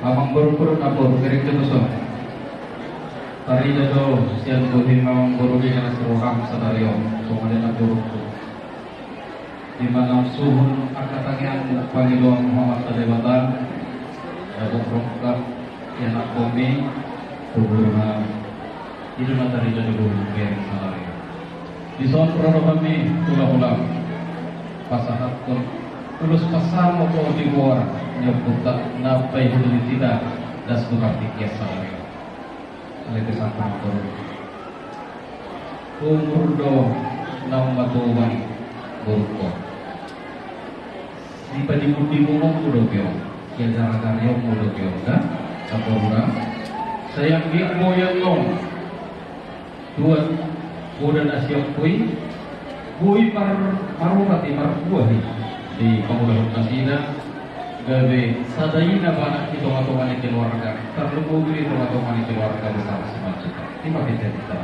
Amang buru-buru napur, kirik itu so. Tari jado, sian buhi mamang buru di kana seroham sadario, sumade na buru-buru. Di mana suhun akatangian Panginoong Muhammad Salibatan, Yabok Rongkap, Yanak Bumi, Tubuhan, itu na tari jado buru, kirik sadario. Di son prono kami, tulang-ulang, pasahat kon, tulus pasamo ko di luar, nyaputa napai hulu tidak das bukati kiasa lagi. Oleh kesempatan umur do nang matuan burko. Di padi mumong udo kyo, ya gara-gara yo udo kyo kan? Kapolra, sayang dia moyang long. Dua udah nasiok kui marumati marbuahi di Pangulahan Kasina. Gawe sadayina bana itu matoman keluarga terlebih itu matoman keluarga besar semacam itu lima kita kita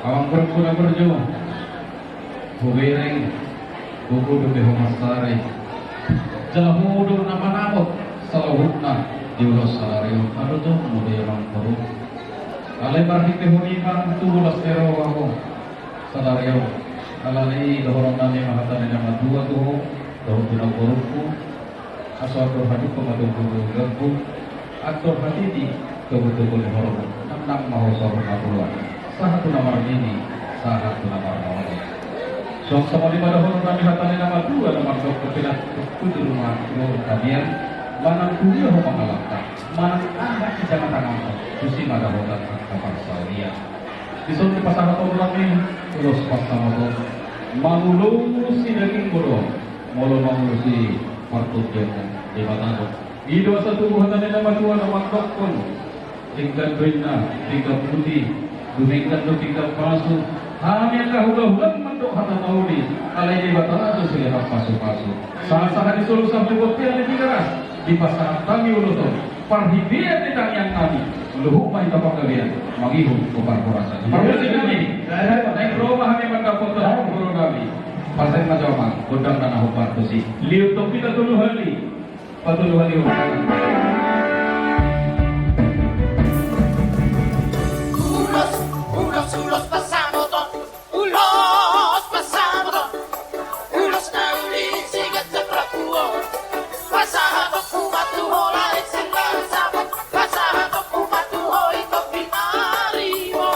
awang berpura berjuang bubereng buku dobe homasare jalahu do nama namot salahutna diulos salario ado tuh muda yang baru alai barhite honima tubulas ero wako salario alai dohorong nami mahatane nama dua tuh dohorong tunang boruku asal hati kemudian gabung atau hati di kebetulan hormat enam mau sorot apuluan satu nomor ini satu nomor nomor sok sama lima dahulu kami hatani nama dua nomor dua kepilah kudu rumah dua kalian mana kuliah rumah alaka mana anak jangan tangan kusi mana hotan kapal salia disuruh pasang atau kami terus pasang atau mangulu si daging bodoh mulu si martut jangan di Batang. Di 21 buhatan nama dua nama dokon, tingkat benar, tingkat putih, tingkat do tingkat palsu. Hanya kahula-hulan mandok hata tauli. Alai di Batang itu selihat pasu-pasu. Salah-salah disuruh sampai botian di keras di pasar kami uloton. Parhibian di tangian kami. Luhuk main tapak kalian. Magihum kupar kurasa. Permisi kami. Naik rumah kami mendapatkan guru kami. Pasai macam godang tanah upar tusi. Liu top kita dulu hari. Patuluhan niyo. Ulos pasamo to. Ulos pasamo to. Ulos na uli sigat sa prapuo. Pasahan to kumatuhola eksenda sabot. Pasahan to kumatuho ito pinariwo.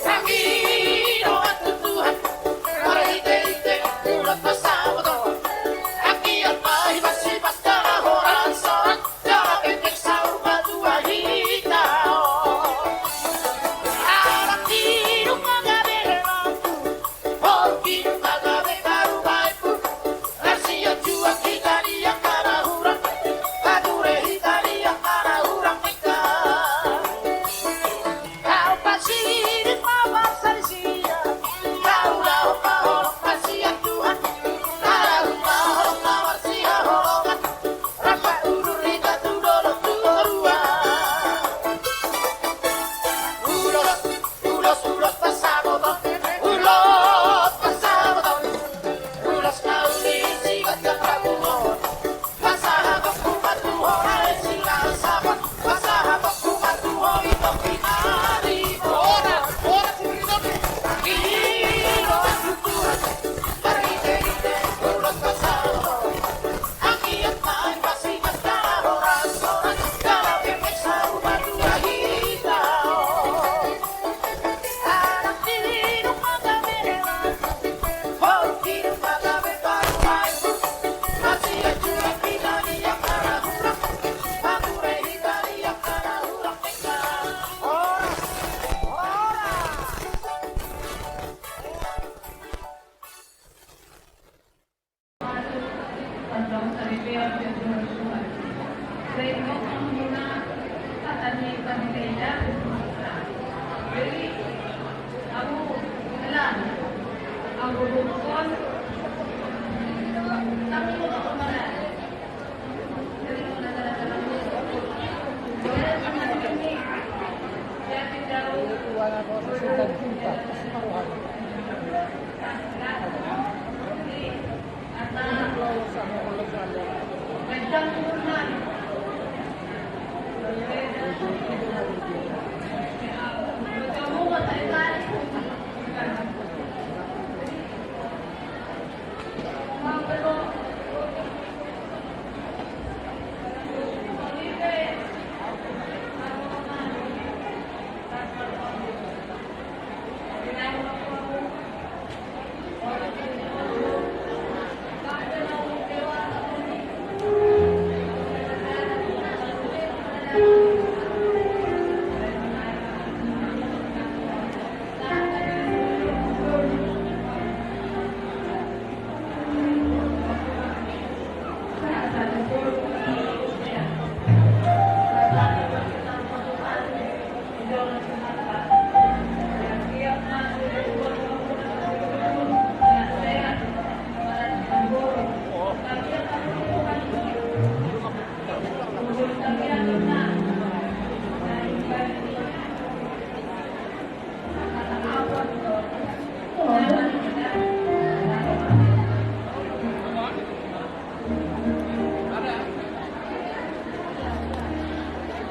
Nangino at tutuhan. Para ite ulos pasamo to. Basta na horan sa dong sa repair ng Jerusalem. Sa ito ang muna katanya kami kaya. Jadi, aku jalan, aku berbuat, tapi aku tak kemana. Jadi aku nak jalan-jalan dulu. Jalan sama ini, dia tidak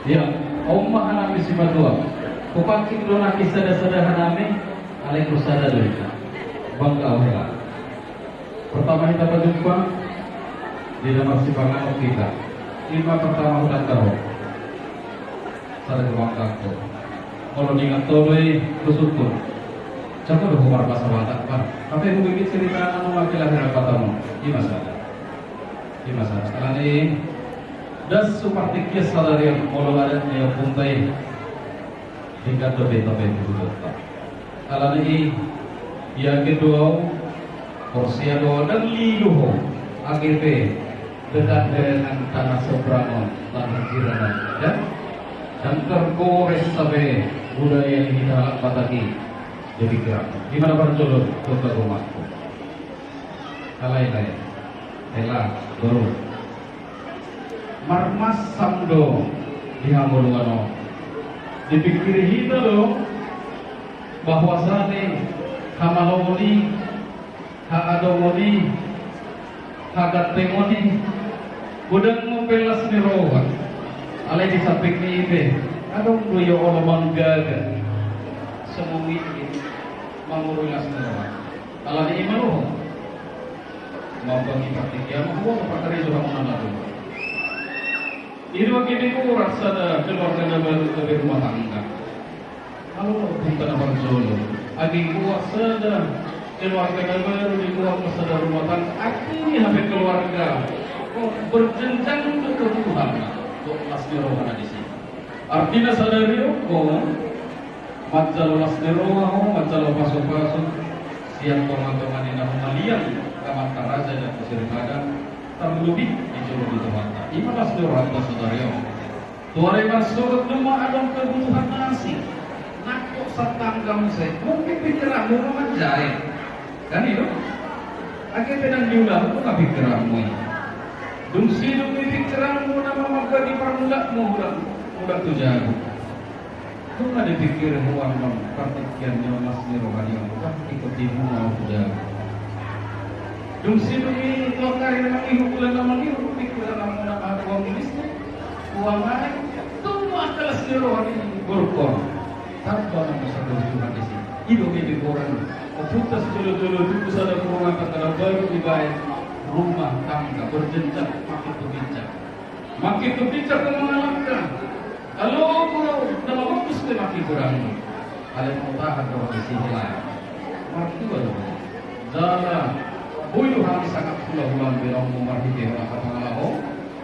Ya, ummah hanami simatua. Kupakik do naki sada-sada hanami, alaikum sada dulu. Bangga wala. Pertama kita berjumpa di dalam sipangan kita. Lima pertama udah tahu. Sada bangga ko. Kalau ingat toloi bersyukur. Coba do humar bahasa watak kan. Tapi aku bikin cerita anu laki-laki apa tamu. Di masa. Sekarang ini das seperti kisah dari yang ada yang puntai hingga tobe-tobe itu. Kalau ini yang kedua Porsiado dan Liluho AGP dekat dengan tanah Sobrano tanah Kirana dan tergores sampai budaya yang kita bataki jadi gerak. Gimana berjolot kota rumahku? Kalai-kalai, elah baru. Marmas samdo dihamuluano dipikir hita lo bahwasane hamalomoni haadomoni hagatemoni budang mempelas ni rohan alai di samping ni ibe adong doyo olo manggaga semui ini mangurulas ni rohan ala ni imalo mau bagi praktiknya mau pakari juga menanadu. Ini wakili ko rasa da keluarga na baru dari rumah tangga. Kalau kita na berjolo, agi ko sada keluarga na baru di sada rumah tangga. Artinya sampai keluarga berjenjang untuk kebutuhan. Untuk lasni rohana di sini. Artinya sadari ko majal lasni rohana, majal pasok-pasok siang teman-teman ini malian kamar raja dan kusir badan. Terlebih dicoba di tempatnya. Imalah seluruh saudara. Tuare masuk rumah ada kebutuhan nasi. Nakut satanggam saya. Mungkin pikiranmu menjahit. Kan itu? Akhirnya pedang diulang itu nggak pikiranmu. Dumsi demi pikiranmu nama maka di permulamu udah tuh jago. Itu nggak dipikir uang dong. Partikiannya masih rohani yang bukan ikutimu mau jago. Dumsi demi lokari memang ibu bulan nama ibu pikiran nama uang bisnis uang lain semua kelas rohani berkor tanpa nama satu Tuhan di sini hidup ini orang putus dulu itu ada rumah tangga baru dibayar rumah tangga berjenjang makin berbincang kemenangan kalau kurang nama bagus makin kurang kalian mau tahan kalau di sini lain makin baru jalan Buyu hal sangat pulang bilang memarhiti orang kata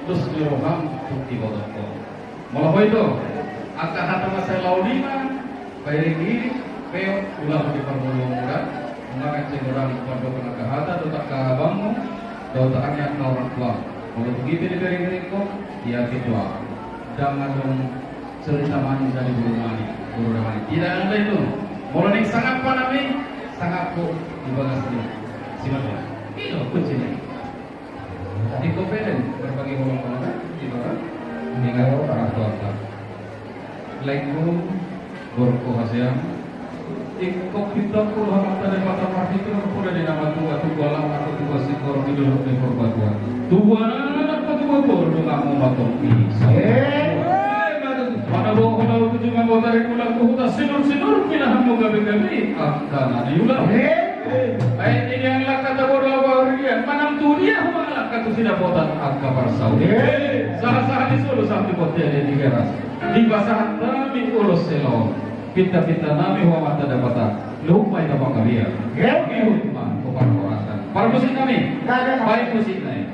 terus diroham bukti bodoko. Malah itu angka hata masa laulina bayar ini peo ulah di permuluan murah mengakai orang pondok naga hata tetap kabangu dotaannya ke orang tua. Kalau begitu diberi kok, ya kedua. Jangan dong cerita manis dari guru mani. Tidak ada itu. Mulai sangat panami, sangat kok di bagas ini. Silakan. Itu kuncinya. Di konferen berbagai golongan di bawah dengan orang tua. Laikum Gorko Hasyam ikut kita puluh hamata dari mata parti itu kepada di nama tua alam atau tua sikor di dalam dekor batuan tua anak tua bor dengan mau batong bisa mana bawa kalau tujuh mau tarik ulang kuhuta sinur pindah mau gabe akan ada ulang ini yang lah kata bodoh bawarian manam tu dia malah kata tidak potan agak parsau salah di Solo sampai potian di Geras di basahan kami ulos selo pita nami wa mata dapata lupa ina pangkabia gitu man kupan orasan para musik kami baik musik naik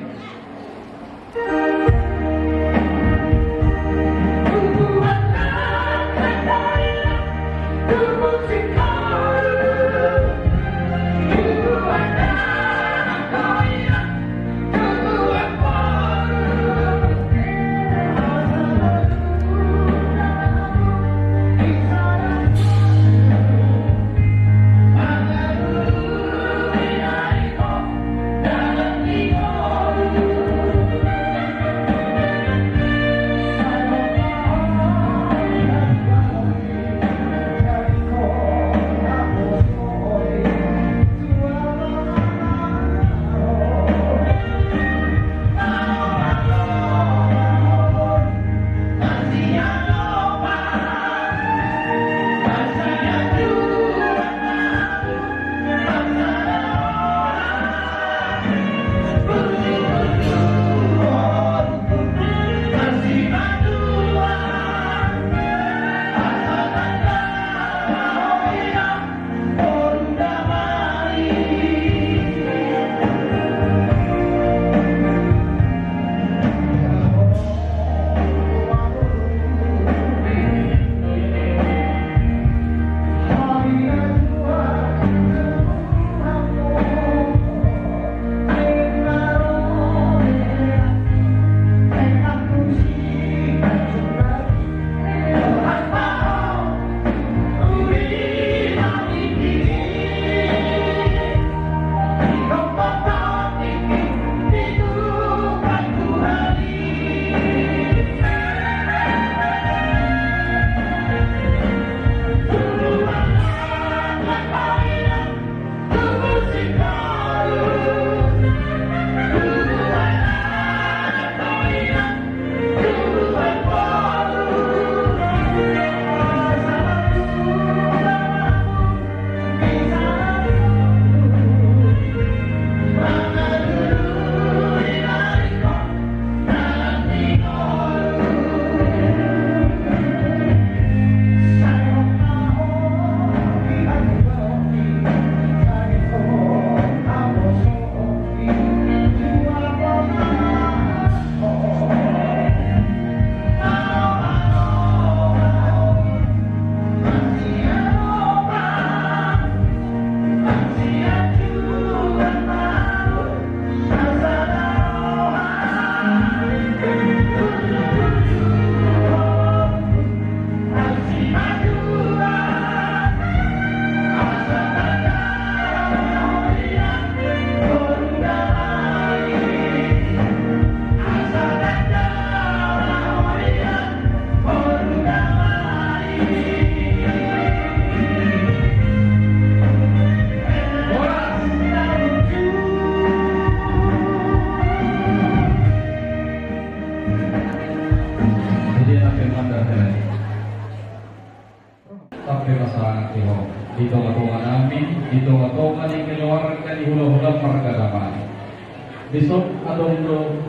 besok adong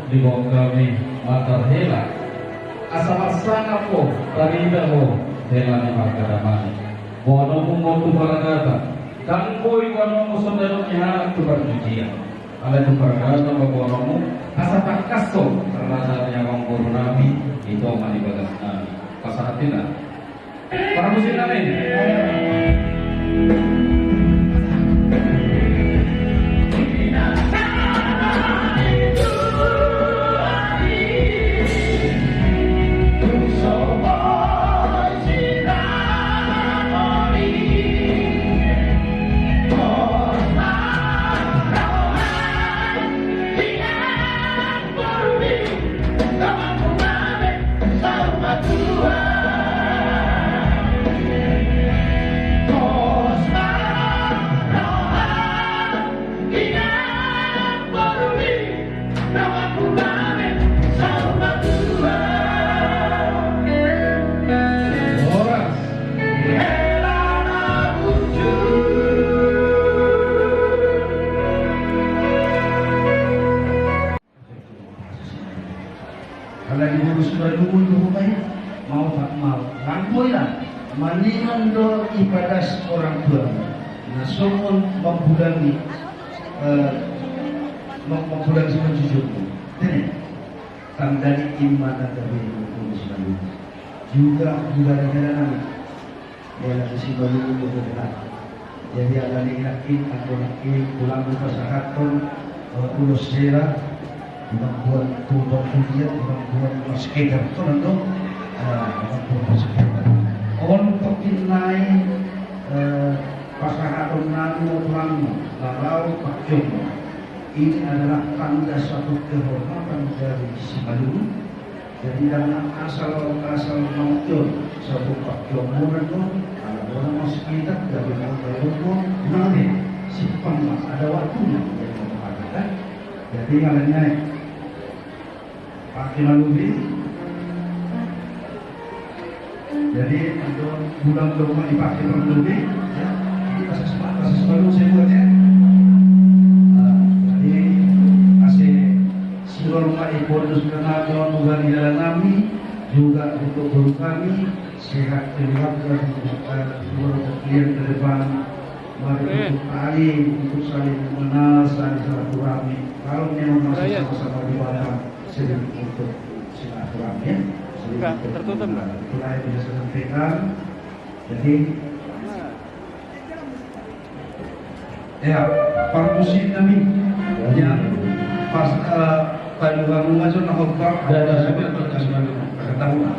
di bawah kami matar hela asal-asal po tarida ho hela ni markadamani bono mo tu baragata kang boy wano mo sondalo niya tu barjujian ala tu baragata bono mo asal kaso karena yang guru nabi itu manibagas nabi pasahatina para muslim namin Horas. Kalau ibu sudah dulu rumahnya mau tak mau, rangkul lah. Maningan do ibadah orang tua. Nah, semua membulangi, membulangi menjujurmu. Ini tandani iman dari Muslim. Juga negara kami. Dia lagi simbol itu benar. Jadi ada yakin atau yakin pulang ke pasahaton ulus sera. Membuat tubuh kuliah, membuat masker itu nanti membuat masker. Untuk nilai pasangan nano lalu Pak Jomo ini adalah tanda suatu kehormatan dari si Balu. Jadi dalam asal muncul suatu Pak Jomo itu kalau orang masih kita dari Pak Jomo nanti si Pemba ada waktunya yang mengatakan. Jadi malahnya Pak Kimalubi, jadi untuk bulan rumah dipakai Kimalubi, ya, ini kasus baru saya buat ya. Jadi kasih silau rumah ibodus kenal bukan di dalam kami, juga untuk guru kami sehat keluarga untuk klien ke depan. Mari untuk untuk saling mengenal, saling silaturahmi. Kalau memang masih sama-sama di bawah sedikit untuk silaturahmi ya. Enggak, tertutup enggak? Itulah yang bisa saya sampaikan. Jadi ya, perkusi kami yang pas pada bangun aja nak hafal ada sebab ketahuan.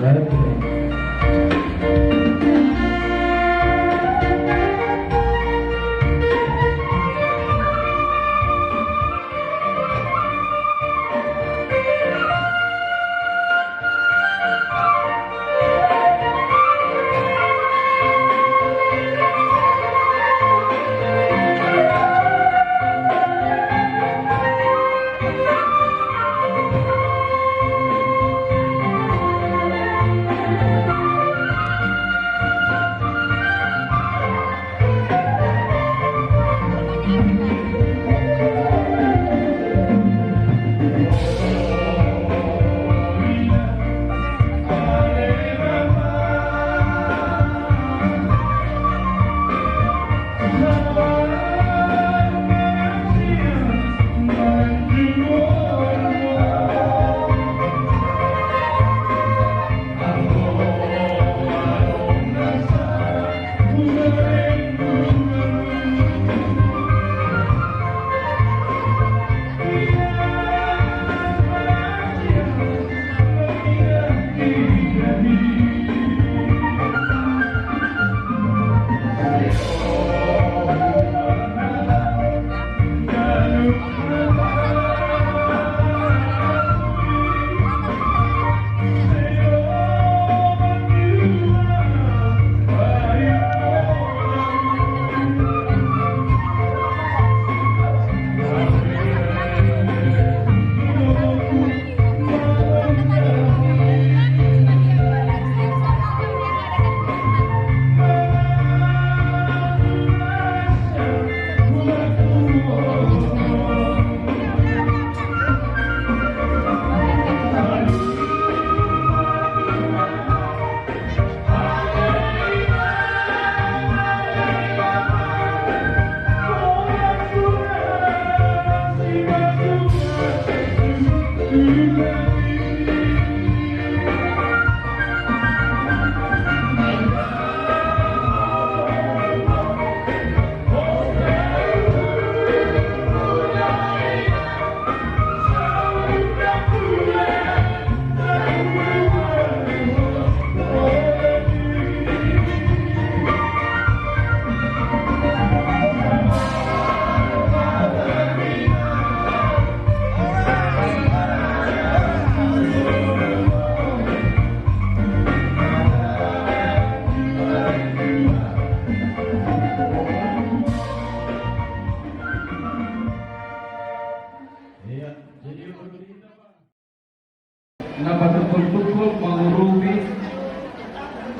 Napa terkumpul mengurubi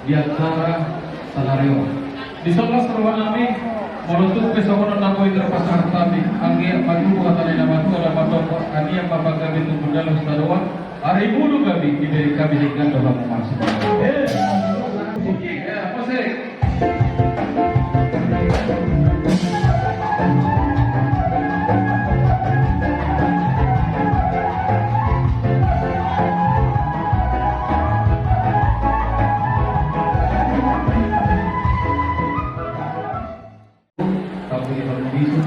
di antara salario. Di sebelah seruan kami menutup pesokonan namo indra pasar tadi anggia maju buatan nama tu ada matoko ania papa kami tunggu dalam sadoa hari bulu kami diberi kami dengan doa masuk. Oke, apa sih?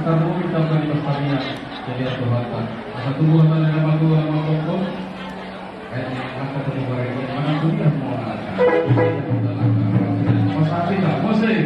Tamu kita beri pasalnya jadi Tuhan. Satu buah tanah nama dua nama pokok. Kayaknya apa kedua ini mana pun yang mau alasan. Masalah kita, musik.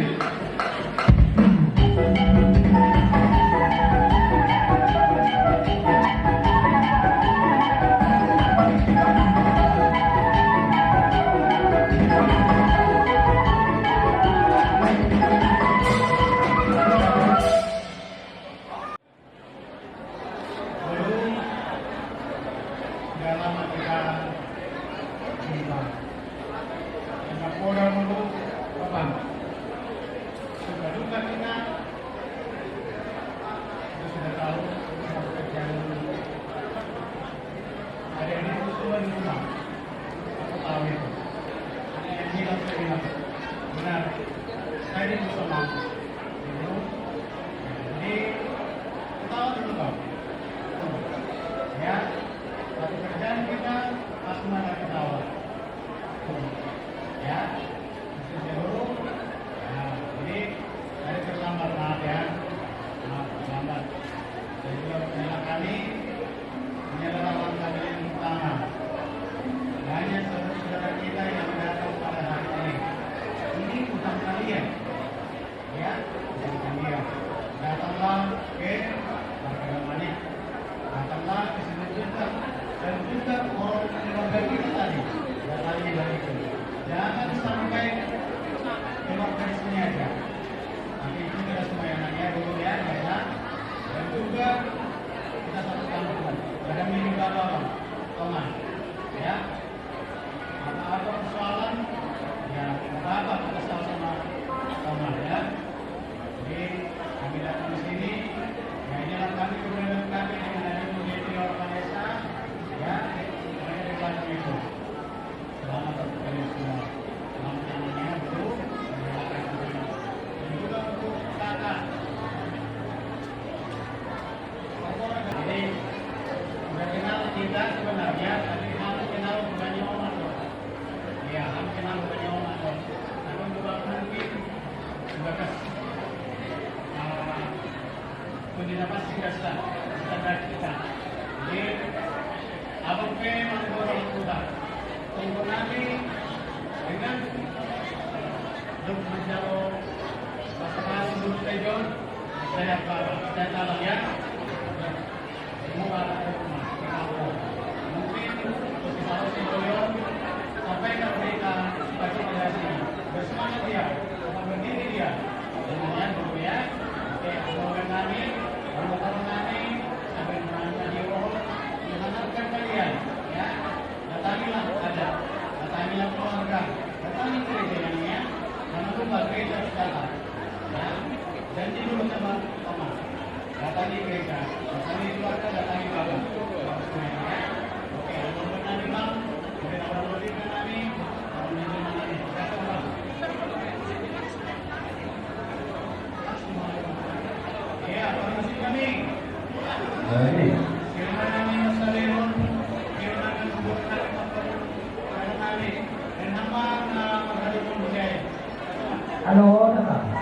Halo, Pak.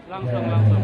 Langsung.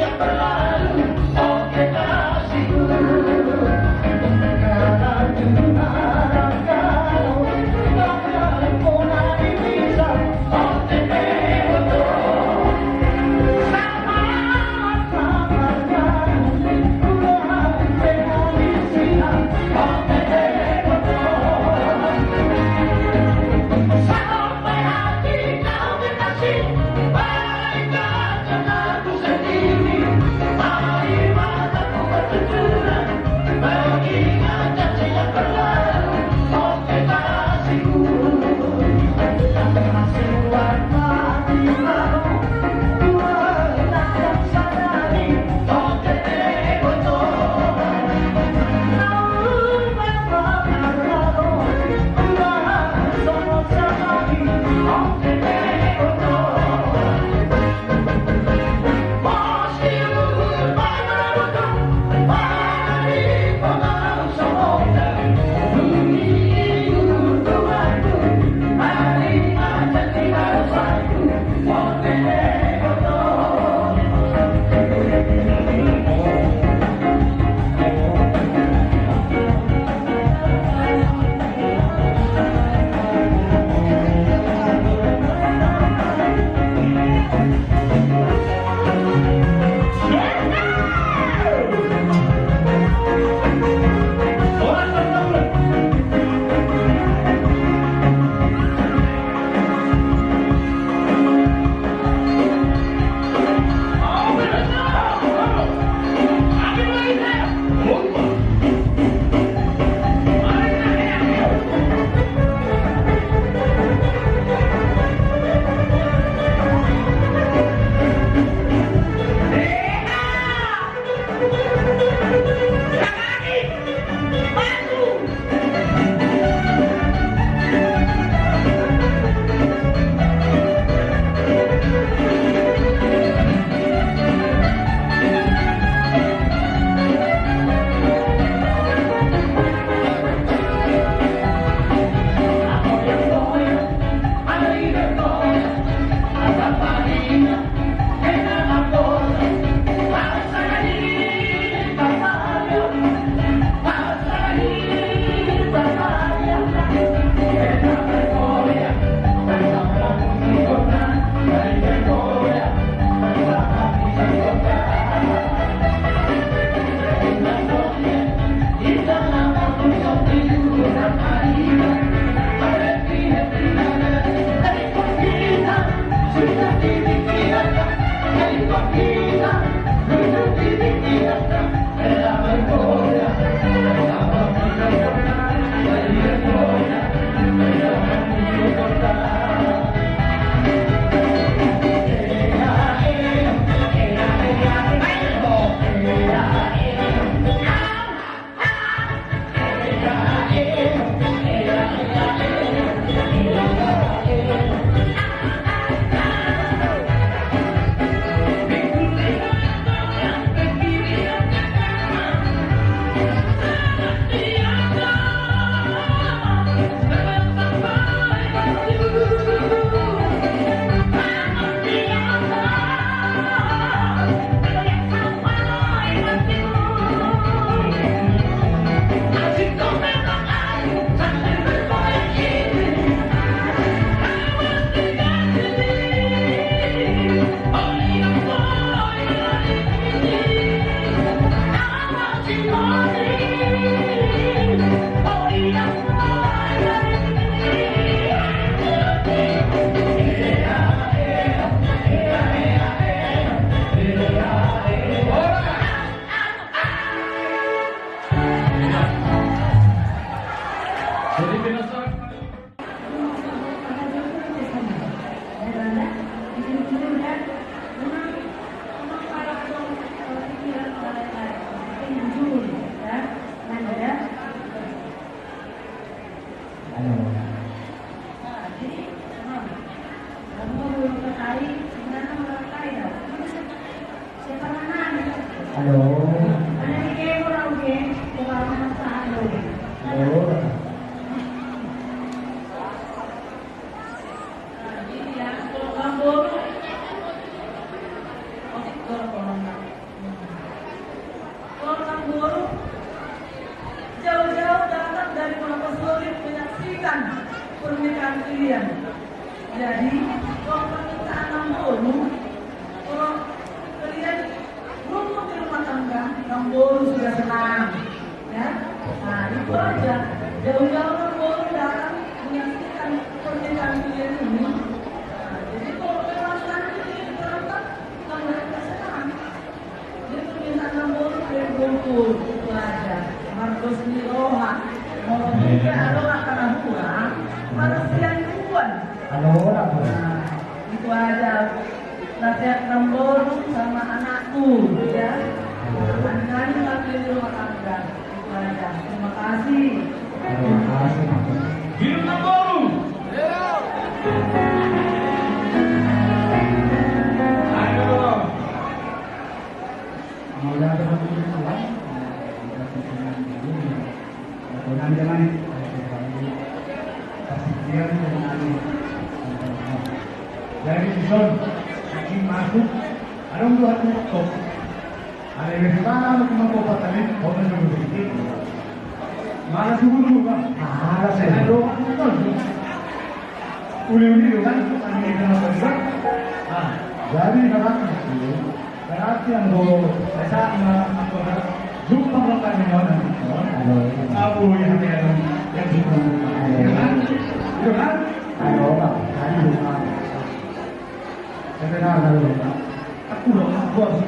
yang berlalu. Oke kasihku, karena Tuhan kau takkan pernah dipisah. Oke betul, sama-sama Tuhan pernah disini. Oke betul, sampai hati kau berkasih. Baiklah jangan ku sendiri, mari mataku bertujuan mengingat janji yang berlalu. Oke kasihku, masih warna di malam Tuhan akan sadari. Oke betul, namun memang kalau Tuhan sama lagi. Oke betul, pasti berlalu. Mari pengaruh semoga menghibur Tuhanku. Mari ajak kita bersatu. Oke Halo. Halo. Jadi ya, kalau kamu, oh, meresmikan pernikahan kalian. Jadi kalau pernikahan 60, kalau kalian rumah di rumah tangga, 60 sudah senang, ya. Nah itu aja. Jauh-jauh 60 datang menyaksikan pernikahan kalian ini. Nah, jadi kalau memang nanti diterapkan, kan mereka senang. Jadi pernikahan 60 berkumpul itu aja. Marcos Niroha, mau nikah lo akan pulang, harus yang duluan. Halo, apa? Nah, itu aja nasihat nombor sama anakku, ya. Anak-anak lagi di rumah tangga, itu aja. Terima kasih. Terima kasih. Hidup Namboru. Ayo. Mula dengan pulang. Jangan kasih dengan dari Bison lagi masuk ada dua tutup ada yang sana untuk mengkompatan orang yang berpikir malah dulu kan malah saya doang betul uli kan kami kenal juga jadi kalau itu berarti yang saya sama jumpa mereka yang tahu yang itu kan ayo bang hari rumah saya lalu aku harus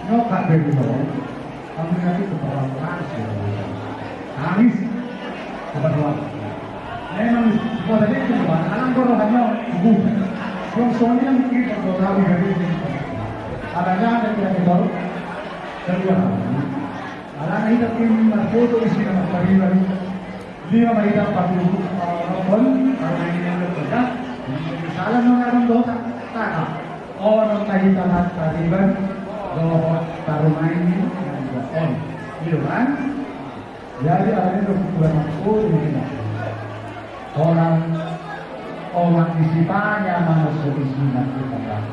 nyokap dari bawah kami nanti kepala nangis kepada Allah memang semua tadi cuma alam hanya ibu suami yang kita tahu dari adanya ada yang baru kedua alam itu tim foto isi nama pariwara dia mereka pakai pun kalau ini yang bekerja salah mengarang dosa tak orang kita nak pariwara doa tarungan ini on itu kan jadi ada itu bukan aku ini orang isipanya manusia isinya kita kan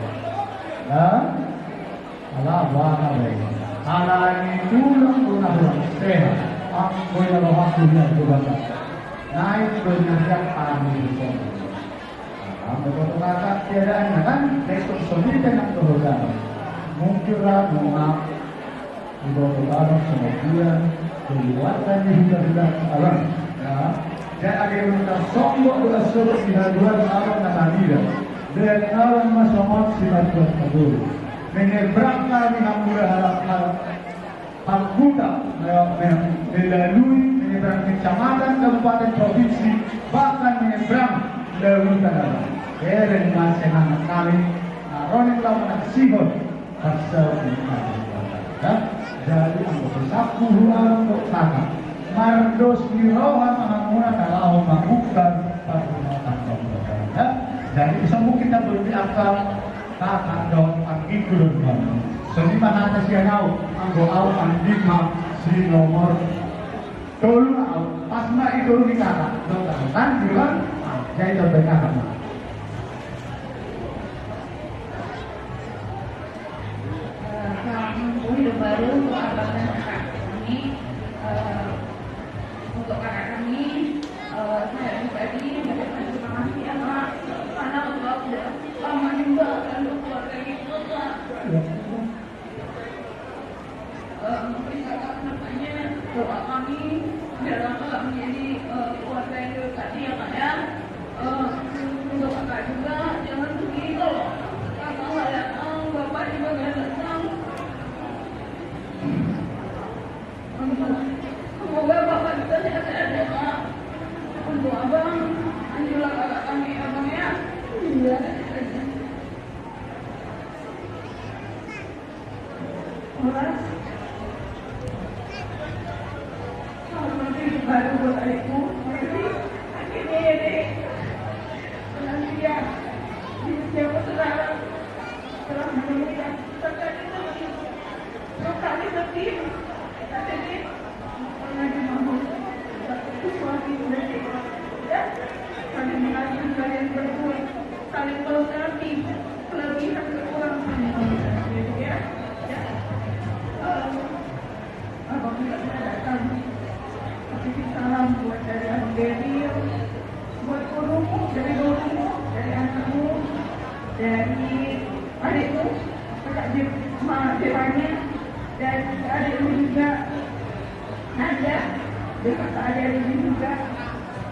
Allah wahai mereka Allah ini tulang sehat aku yang waktunya juga naik bernasihat kami kamu kata tiada kan besok sendiri dengan kehodaan mungkinlah mengaku di bawah kemudian keluarkan hidup Allah ya dan agar kita sombong dengan seluruh haluan alam dan adil dan alam masyarakat silaturahmi kabul menyeberang kami hampir hal Pangkuta melalui menyeberang kecamatan, kabupaten, provinsi, bahkan menyeberang lautan dalam. Keren masih anak kami, naronin lawan sihon, pasal jadi anggota sapu alam untuk sana. Mardos mirohan mengamuna kalau melakukan perbuatan kemudian. Jadi semua kita berbiakal takkan dong panggilan kami. Seniman atas yang tahu, anggo au andigma si nomor tolu au pasma itu dikata, kan bilang jadi terdengar apa? Hidup baru untuk abang dan kakak kami, untuk kakak kami, saya pribadi mengucapkan terima kasih ya Pak, karena Allah sudah lama juga untuk keluarga kita Pak. Mungkin kakak kedepannya doa kami biar kakak menjadi keluarga yang berkati ya Kak ya. Untuk kakak juga jangan begini kalau kakak nggak datang, bapak juga nggak datang. Semoga bapak kita sehat-sehat ya Kak. Untuk abang, anjulah kakak kami abang ya. Iya. Horas. Baru buat adikku, akhirnya ya dek, penantian di siapa saudara telah menemukan terjadi sekali sedih, tapi pernah dimahul, tapi suami udah ya, saling mengajak kalian berdua, saling melengkapi kelebihan kekurangan ya, ya, apabila saya datang. Salam buat dari Dewi mahasiswanya dan ada ini juga ada dekat ada ini juga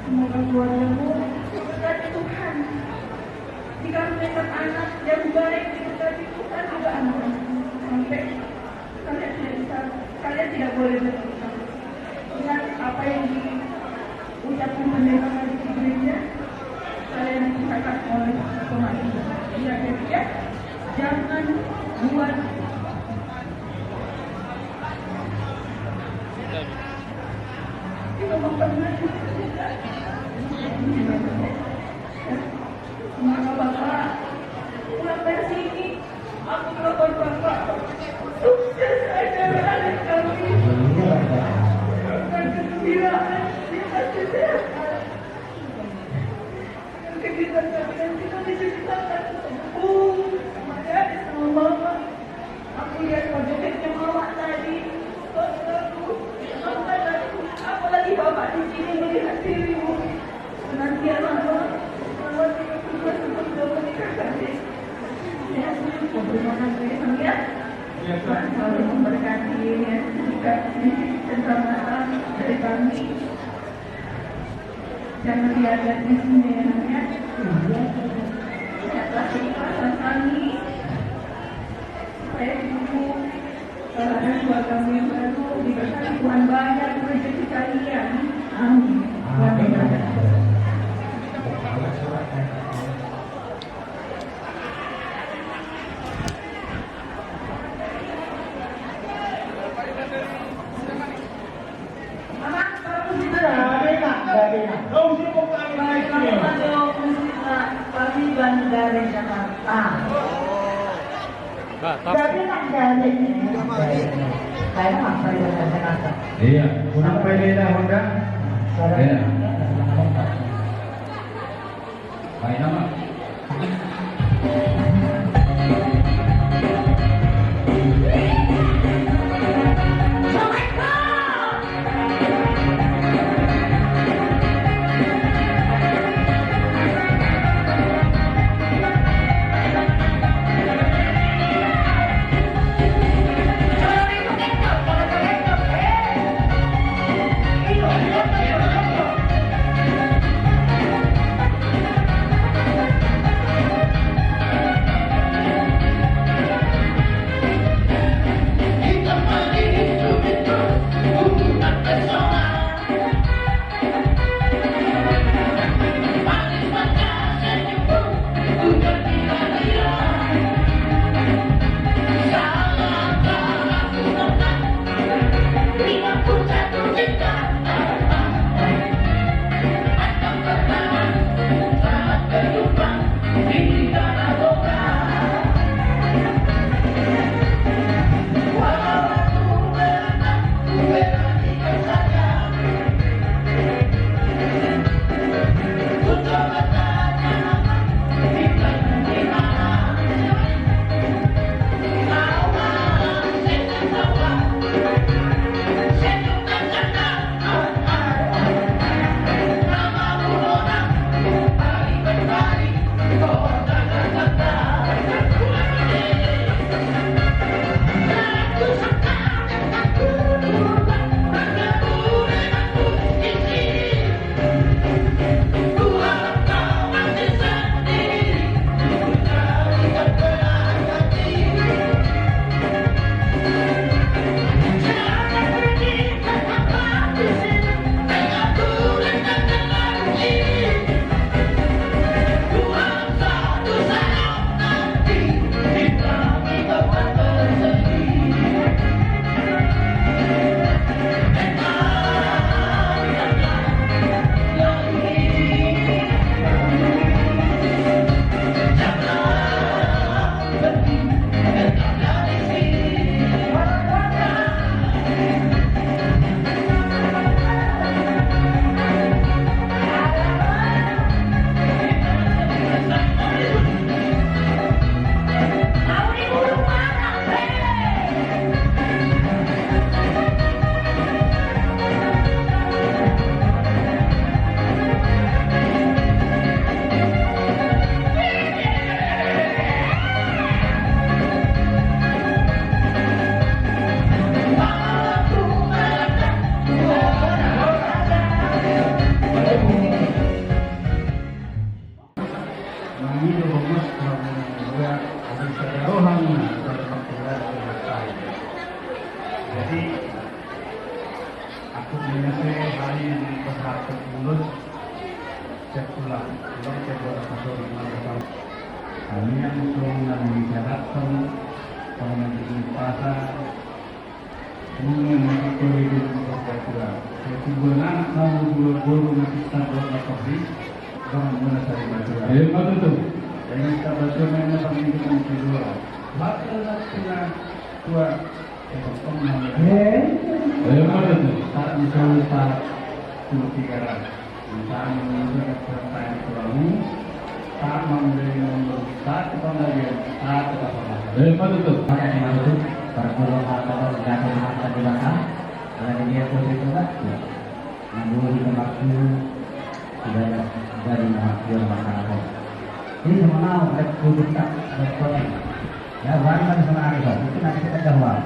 semoga keluargamu berkati Tuhan jika mendapat anak yang baik berkati Tuhan juga anak sampai kalian tidak boleh berpisah. Ingat apa yang diucapkan pendeta tadi di gereja, kalian dipisahkan oleh pemain. Ya, jangan buat kita pernah semoga Bapak pulang dari sini aku telepon Bapak sukses aja anak kami dan kegembiraan di kesehatan dan kegiatan kalian kita diceritakan sama adik sama mama aku lihat proyeknya mama tadi apalagi Bapak di sini melihat dirimu senantiasa mama tidak pernah sudah menikahkan diri ya, terima kasih ya Tuhan selalu memberkati ya, juga keselamatan dari kami jangan lihat di sini ya atas keikhlasan kami supaya ibu ada keluarga kami yang baru diberkati Tuhan banyak rezeki kalian amin. Dari Jakarta. Jadi nak dari saya nak dari Jakarta. Iya. Sampai beda Honda. Iya. Baik nama. Ini saya hari ini berhati mulut cek ulang cek buat pasal masalah. Kami yang mengusulkan mengisyaratkan kalau nanti di pasar ini mengatur hidup berkaitan. Yaitu bulan kamu dua guru masih standar kopi orang mana cari baca. Mana tu? Dan kita baca mana kami kita kedua. Bacalah kita dua ekor nama. Mana tu? Tak misalnya tak cuma 300. Misalnya menunjukkan pertanyaan terlalu tak memberi nomor satu pembagian satu apa? Mana tu? Pada di mana itu para guru atau jatuh mata di belakang ada dia pun itu tak menunggu di tempat itu sudah dari mengakhir masyarakat ini semua mau ada kudus tak ada kode ya warna sama harga itu nanti kita jawab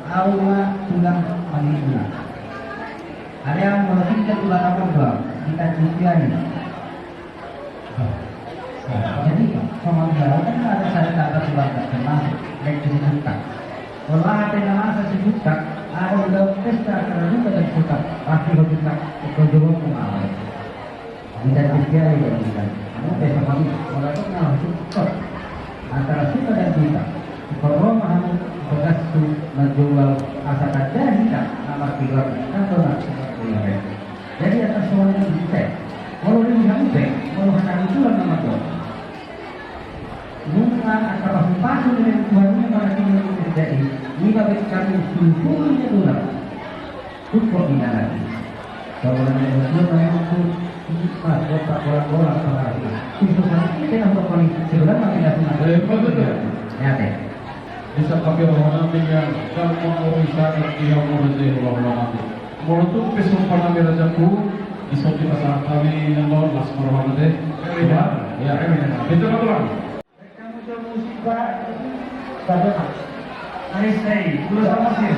awal sudah menghina ada yang melebihkan tulang apa enggak kita cucian jadi sama jauh kan ada saya tak ada termasuk elektrisitas. Kalau ada nama sejuta, ada udah pesta karena juga dan suka pasti kita kedua pengalaman. Tidak terjadi ya kita. Kamu pesta kami kalau itu nggak suka antara suka dan kita. Kalau mahal bekas tu menjual asa kerja kita nama tiga kan benar. Jadi atas semuanya bisa. Kalau ini kamu baik, kalau hanya itu nama tu. Bunga antara pasang dengan Tuhannya pada tinggal terjadi. Ini bagi kami seluruhnya dolar. Cukup tidak lagi. Kalau ada yang memang itu kota bola sama lagi. Itu saja kita nak berkali sebenarnya tidak pernah. Mana tu? Ya teh. Bisa kami rohana dengan kamu urusan yang murni Allah. Mulut pesum pada merajaku. Iso kita saat kami nengok las rohana deh. Ya, itu betul. Anis saya, dulu sama sih.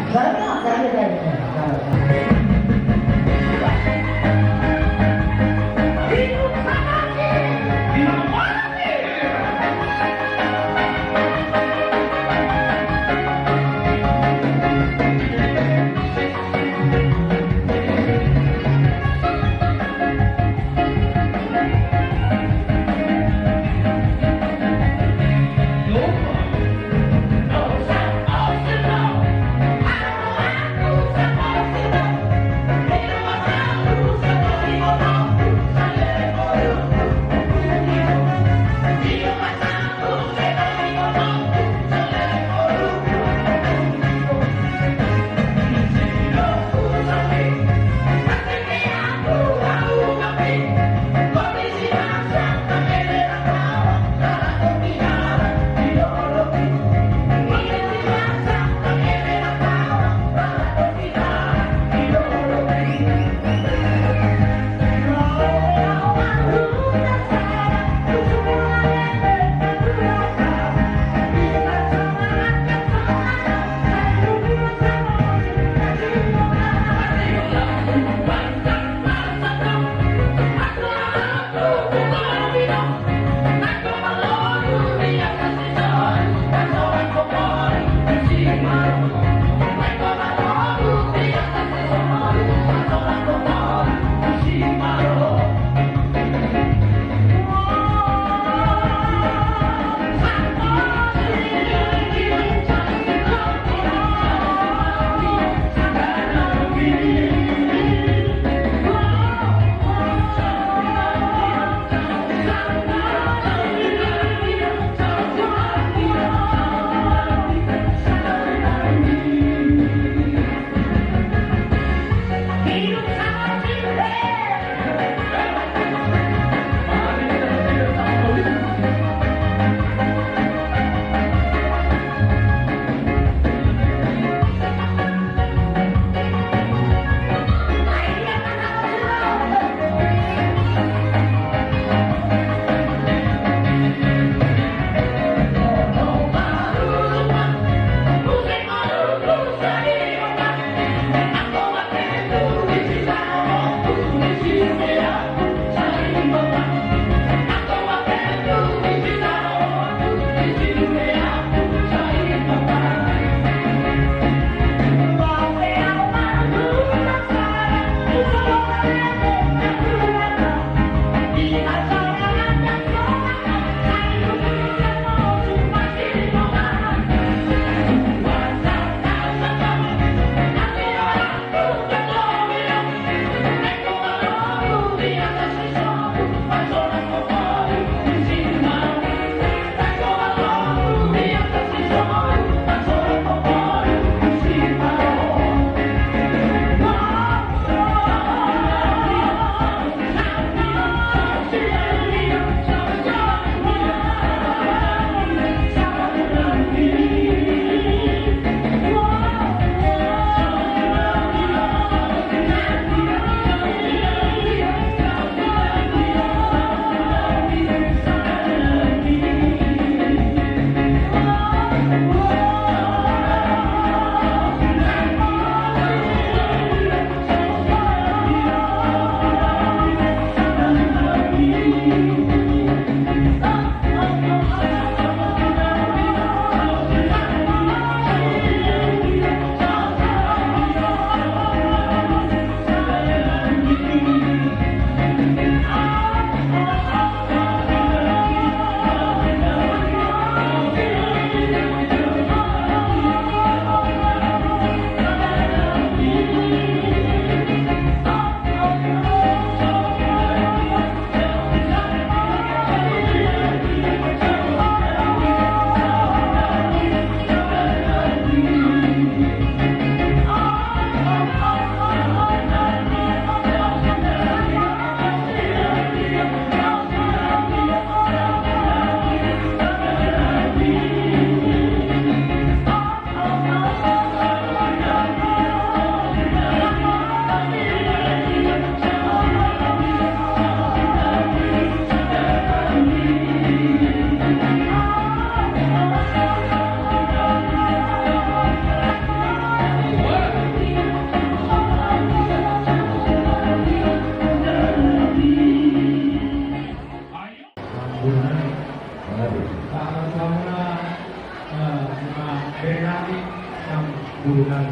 Burunan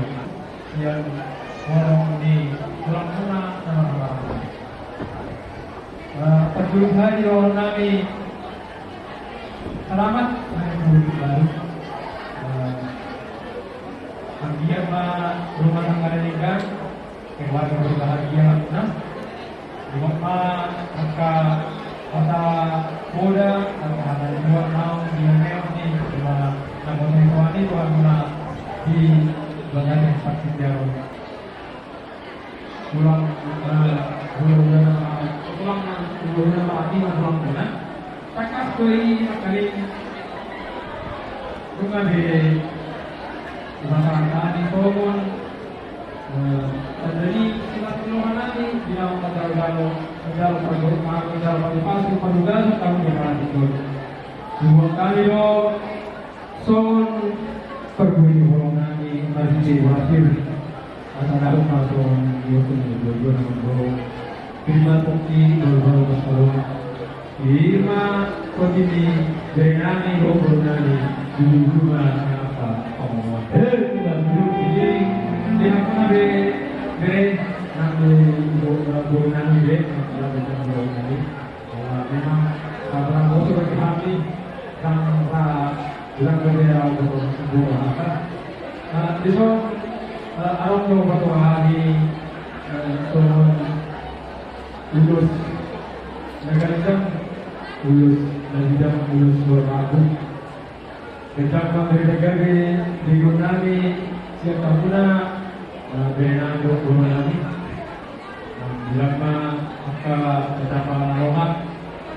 yang orang di pulang mana sama Peduli hari orang kami selamat hari Buruh baru. Dia rumah tangga meninggal, keluarga berbahagia, nah, rumah angka kata boda, angka ada dua mau dia ni cuma nama tuan itu guna di bagian sakit jauh. Pulang mati pulang mana? Takas kali bunga di masyarakat di Tomun terjadi silaturahmi nanti di dalam menjal pagi paduga kami berada di situ. Dua kali son pergi orang nanti masih hasil antara masuk YouTube dua nombor lima bukti dua besar lima kondisi dari nanti orang nanti di rumah apa omongan tidak dulu jadi dia pernah beri nanti orang nanti kalau kita orang nanti memang kalau musuh bagi kami tanpa bilang berdaya untuk sebuah apa di sana awak coba tu hari soal lulus negara lulus berlaku kita dari negara di Gunani siap tahunnya dengan dua lagi bilang apa betapa lohat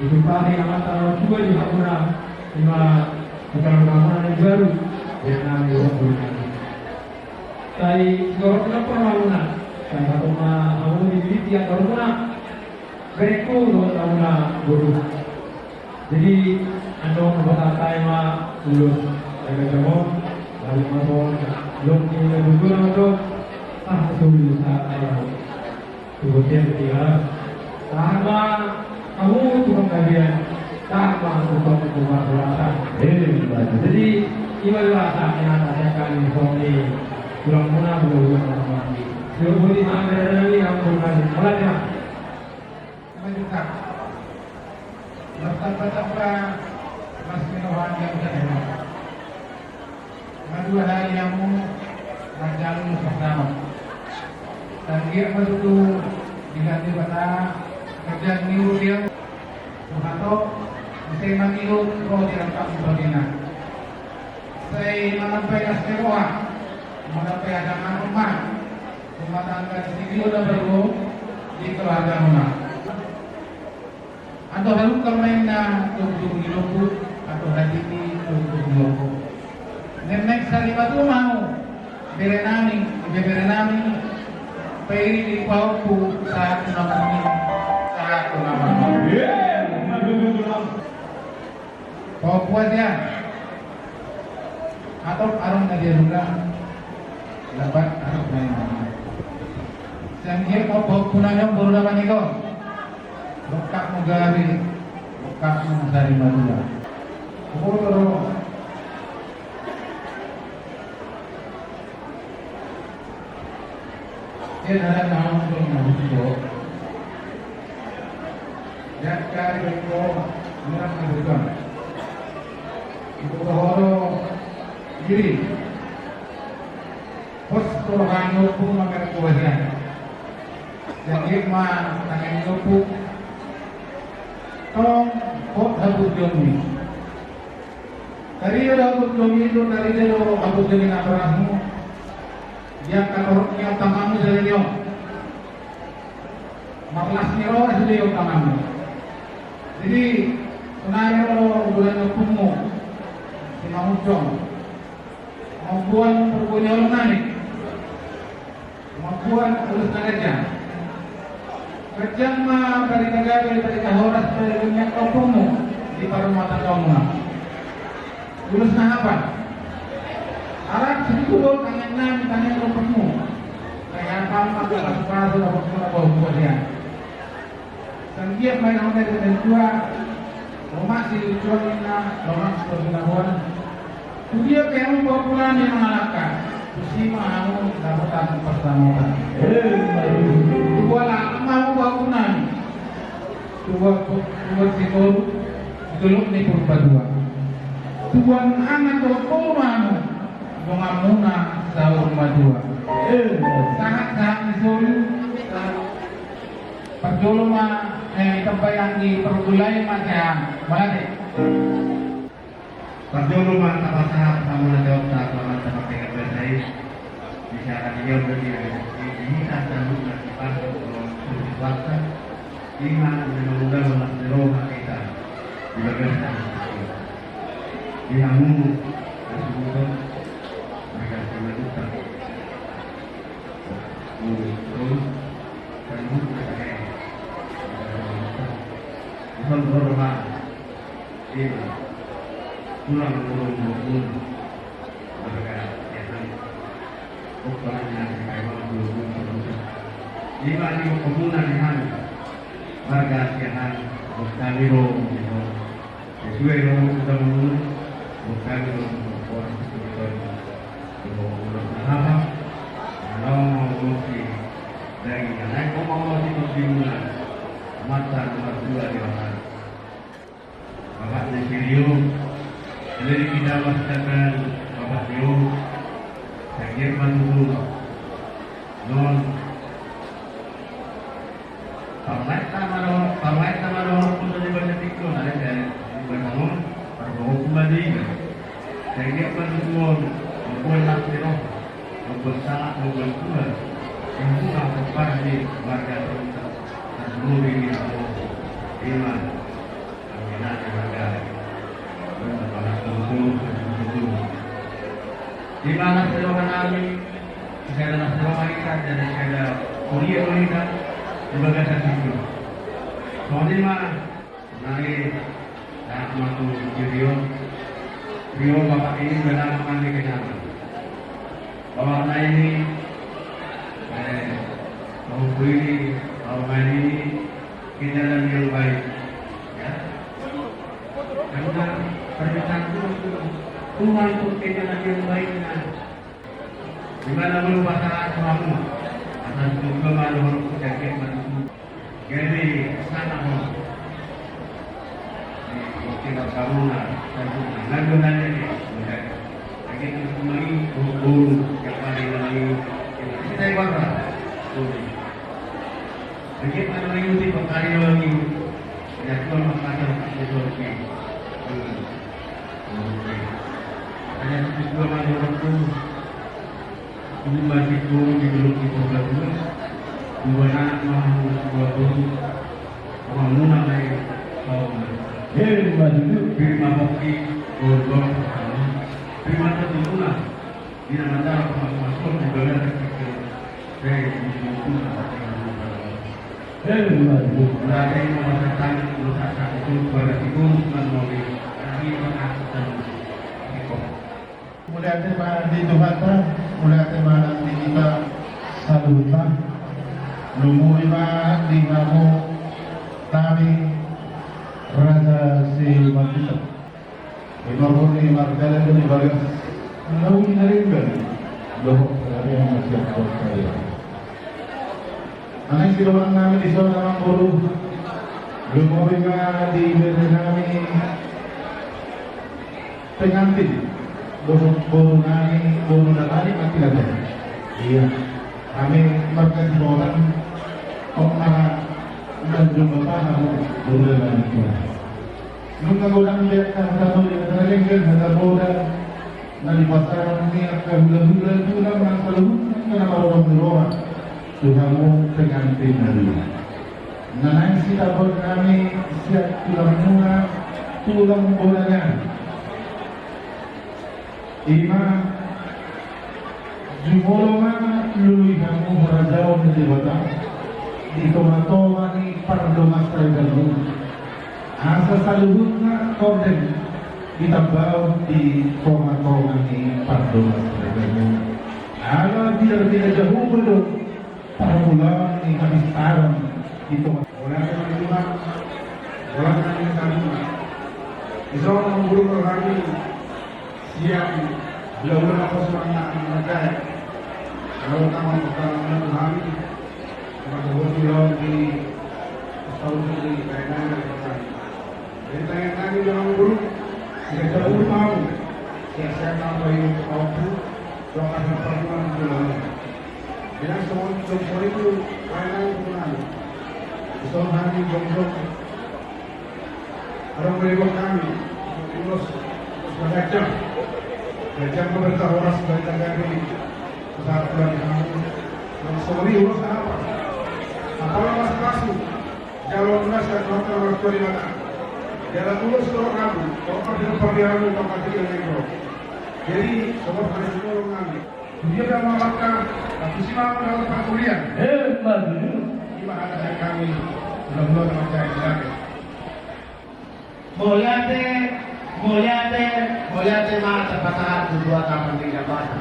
itu pagi amat tahu juga di Hakuna lima bukan nama yang baru dengan dua lagi. Saya orang kenapa Hakuna? Saya Hakuna Hakuna di tiap Hakuna bereku Hakuna guru. Jadi anda membuat tema lulus dari kamu lalu masuk belum kita dulu masuk sulit saya kemudian ketika sama kamu tukang kajian sama tukang rasa jadi ibadah rasanya ada kali ini pulang mana belum lagi sebelum di mana lagi yang bukan mulai ya Mereka betapa masih orang yang terhina. Dua hari yang berjalan bersama. Dan dia begitu diganti pada kerja minggu dia. Atau mesti minggu kau dirangkap sebagainya. Saya menampai sekolah, menampai anak rumah tangga di udah baru di keluarga rumah. Atau lalu kemarin untuk diloput atau hari ini untuk diloput. Nenek salibatu mau berenami, peri di pauku saat namanya. Pauku aja. Atau arung dia juga dapat arung main. Saya pauku nanya baru dapat itu. Lokak Mugari, Lokak Musari Madura. Pukul dia ada nama untuk mengusul. Dan kali itu merah mengusulkan. Ibu Kahoro diri. Pos Tuhan Yopu makan kuasnya. Yang ikma tangan Yopu. Tolong kok habut jomi. Tadi ada habut jomi itu tadi ada habut jomi nampakmu. Yang katoroknya tamamu dari dia. Marlas niro itu dia tamamu. Jadi sebenarnya kalau bulan hukummu si mamujong mampuan perpunya orang naik mampuan urus kerja kerja mah dari negara dari kahoras dari dunia hukummu di parumata kamu urus apa? Arab sedikit tangan hukummu kayak apa sudah bawa dia. Dan dia main orang dari dua rumah si Lucuanina, rumah seperti Labuan. Dia kayak populer yang mengalahkan. si mau dapat pertama. Dua lah mau bangunan. Dua sikol tulok ni purpadua. Tuan anak korban mengamuna sahur madua. Sangat disuruh perjoloma tempat yang di pergulai macam mana? Perjoloma tak sangat kamu nak jawab tak kalau tak pakai kata saya. Bicara dia berdiri ini ada luka kita untuk waktu iman menunda menafsirkan kita di bagian Dihamu tersebut mereka melakukan terus terus bukan berdoa ini pulang turun mereka yang bukannya kayak turun di mana komunan yang warga yang bukan biro sesuai dengan undang-undang bukan orang sekitar berapa kalau mungkin dari yang lain mau itu dimulai mata nomor 2 di mana Bapak Nasirio dari kita masyarakat Bapak Dio saya bantu non Pamait tamaro pun dari banyak tikun ada dari bangun perbawa kembali. Saya dia bantuan membuat nasiro, membuat salah, membuat kuat. Yang kurang tepat di warga terutama dan seluruh ini iman. Aminah warga para seluruh. Di mana seluruh kami, saya adalah seluruh mereka dan saya ada kuliah mereka sebagai saksi. Soalnya mana? Nanti tak mampu video bapak ini benar mandi kenyaman. Bapak ini, bapak ini, bapak ini kita dan yang baik. Ya, karena permintaan Tuhan untuk kita dan yang baik. Di mana belum pasangan kamu atas kemana orang penyakit manusia. Jadi sana mau kita kamu nak nanya ni, lagi tu lagi guru yang paling lagi kita buat apa? Lagi mana lagi tu perkara lagi yang tu macam itu lagi. Hanya tu dua orang tu ini masih guru di belum kita belajar. Dua anak mahu dua guru orang muna lagi kau baju firman hoki gordon firman itu muna di antara masuk di dalam kecil dari itu baju dari masyarakat masyarakat itu pada itu menolong kami mengatakan mulai tema di Tuhan, mulai tema di kita salutan. Lumuri ma di kamu kami Raja si Matita. Imam ni margalan ni bagas. Lawi na rin ba? Lohok dari yang masih kuat saya. Anay silawan namin iso na guru. Lumuri ma di namin pengantin. Lohok guru namin guru na kami matilagan. Iya. Kami margalan orang para menjumpa kamu boleh lagi. Nung nagulang lihat kan satu yang terlengket ada boda dari pasaran ini akan bulan-bulan bulan yang selalu karena orang berdoa Tuhanmu pengantin dari. Nanti kita kami siap tulang bolanya. Ima Jumolongan lui kamu merajau di batang di tomat ni pardomas terganggu. Asa saluhutna korden ditabau di tomat ni pardomas terganggu. Ala tidak jauh belum parmulan ni habis taram di tomat. Orang yang lima, orang yang lima. Isong guru kami siap belajar apa semuanya mereka. Kalau taman pertanaman kami, kalau bilang di tahun ini kainan dengan jadi tanya-tanya dengan guru, jika jauh mau, saya tambah ini waktu, doakan perjuangan dengan dengan semua itu kainan dengan Islam hari jomjom orang beribu kami terus berjam pemerintah orang sebagai negara saat bulan kami dan semua urus apa masuk masuk jalur lunas dan nonton waktu di mana jalan lurus kalau kamu kalau tidak perliharan untuk kasih ke jadi semua harus tolong kami dia akan melakukan tapi siapa dalam perkuliahan ada kami belum percaya Mulyate ma terpatah dua tahun tiga bahasa.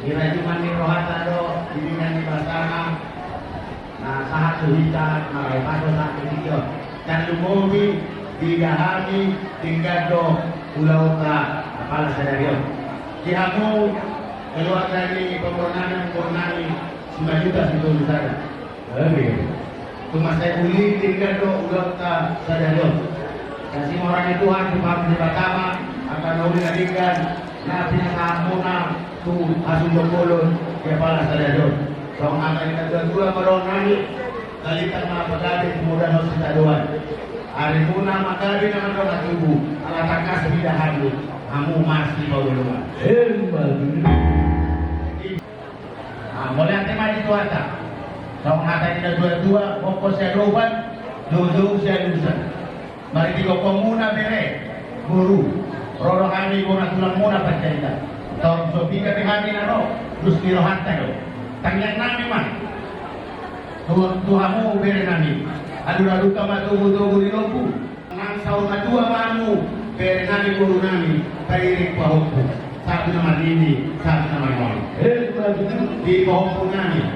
Kira cuma ni rohata do dibina ni basana. Nah sahat suhita marai paso saat itu. Dan lumobi digahami tinggal do pulau ka kepala sadario. Dihamu keluar dari pemorongan 9 juta sebelum sana. Cuma saya uli tinggal do ulang ka sadario. Kasih orang Tuhan di pertama akan uli nadikan nabi kamuna tu asun dokolon dia pala sadario. Rong akan kedua meronani kalitan mapagadi kemudian harus kita doan. Hari muna magadi naman do natubu ala takas bidahan lu kamu masih paulungan. Mulai tema di tuata. Rong akan dua pokok saya roban dodo saya lusan. Mari kita komuna bere guru roro kami guna tulang muna percaya tahun sobika behani naro terus dirohanta do tangyak nami man tuhamu bere nami adu kama tubu di lompu nang saun madua mamu bere nami guru nami kairik pahompu sabi nama dini sabi nama ngol di pahompu nami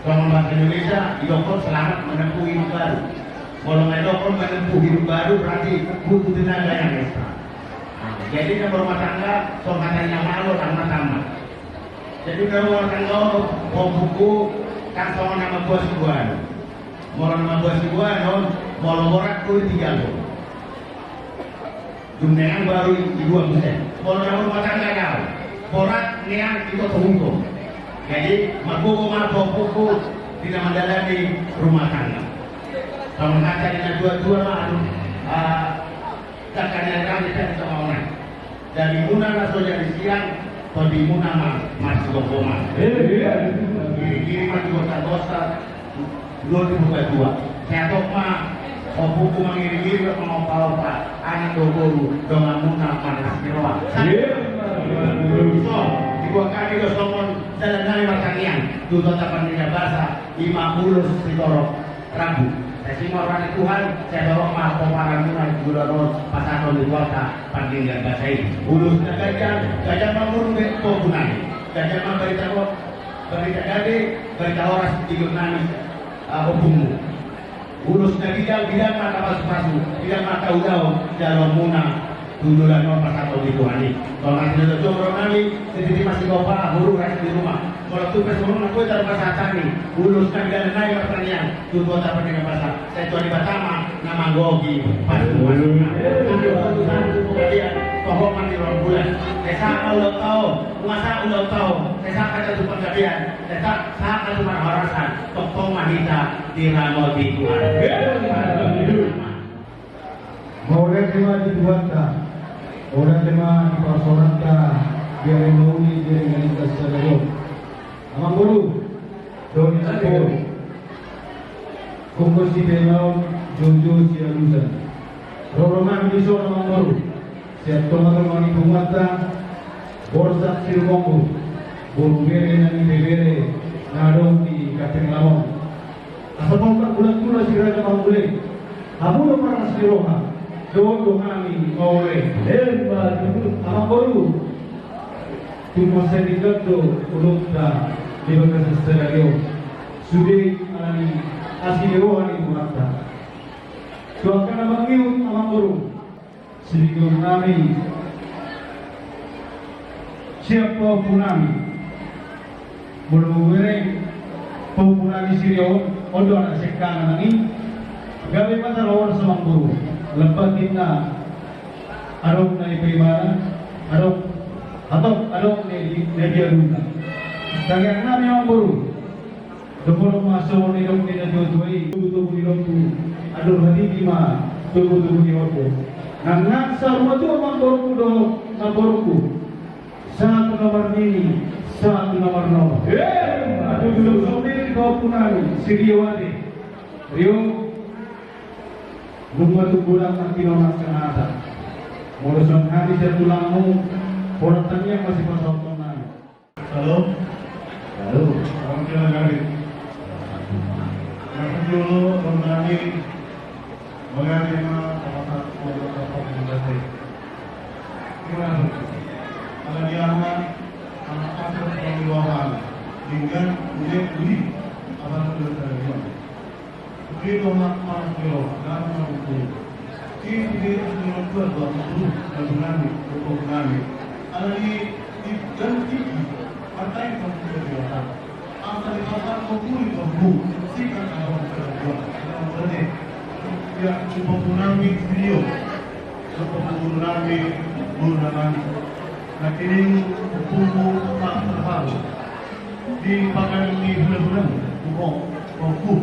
kalau bahasa Indonesia idokor selamat menempuh hidup baru. Kalau medokon menempuh hidup baru berarti butuh tenaga yang ekstra. Jadi kalau rumah tangga, so katanya malu sama-sama. Jadi kalau rumah tangga mau buku, kan sama nama buah sebuah. Mau nama buah sebuah, mau borak tuh 3 lo. Dunia baru 2%. Kalau nama rumah tangga jauh, borak niang itu terungkung. Jadi mabuku tidak menjalani rumah tangga. Kalau ngaca dengan dua-dua takkan yang kami cari sama orang. Dari muna langsung jadi siang, atau di muna masih gokoma. Kiri masih dosa 2022. Saya tok buku mengirim mau pak anak dogoru dengan muna panas miroa. So, di dua kali do somon jalan dari pertanian, tujuh tapan tiga bahasa 50 sitorok rambu. Saya orang Tuhan, saya dorong mah pemparan mulai gubernur pasar di kota pandingan basai. Ulusnya gajah mengurung ke kopunani. Gajah mah berita gade, berita orang tidur nangis hukummu. Ulusnya bidang mata pasu-pasu, bidang mata udau, jalan muna, tundulan pasar di Tuhani. Kalau nanti ada jombro nami, sedikit masih bawa huruf di rumah. Kalau tuh keseluruhan aku dari pasar tani, uluskan dan naik pertanian, tujuan dapat dengan pasar. Saya tuan di Batama, nama Gogi, pas uluskan. Keputusan kemudian tohoman di ruang bulan. Saya ulang tahu, masa ulang tahu. Saya kata tuh penggabian, saya kata tuh harasan, tokong wanita di ramah di Tuhan. Orang tema di Tuanta, orang tema di Pasoranta, dia menaungi dia dengan kesadaran. Amang guru, doni aku, kumpul si Benau, Jojo si Alusan. Roroman biso amang guru, siap teman-teman ibu mata, borsak sirkongo, buru bere nani bebere, nadong di Kapeng Lawang. Asal pangkat bulan-bulan si Raja Manggule, kamu lo pernah siroha, dodo kami maule, amang guru. Tunggu saya dikatakan ulumta di bagian sestereo sudah alami asliwan itu mata. Doakan abang iu amang guru sedikit kami siapa punami berwere punami sirio odo anak sekana nani gawe mata lawar semang buru lepatinna arok na iprimana arok ne dia luna kaya nami ang buru Dukuro masuk ni dok ni doi tubuh ni dok tu aduh hati lima tubuh ni dok nang sarwa tu amang boruku do na boruku satu nomor ini satu nomor nomor aduh dulu sampai kau punani siriwadi rio lumba tu bulan nanti nomor senada murusan hari tertulangmu porotannya masih pasal tonani halo orang kira kali dulu mengenai apa gimana kalau dia anak pasar pengeluaran dengan dia beli apa yang terjadi beli rumah kilo dan mampu ini dia akan buat mengenai kalau di ganti partai pengeluaran antara kata kompul kompu sikan orang terbuat dalam berarti dia cuba punami video cuba punami bulan nak ini kumpul tak terharu di pakai di bulan kumpul kompu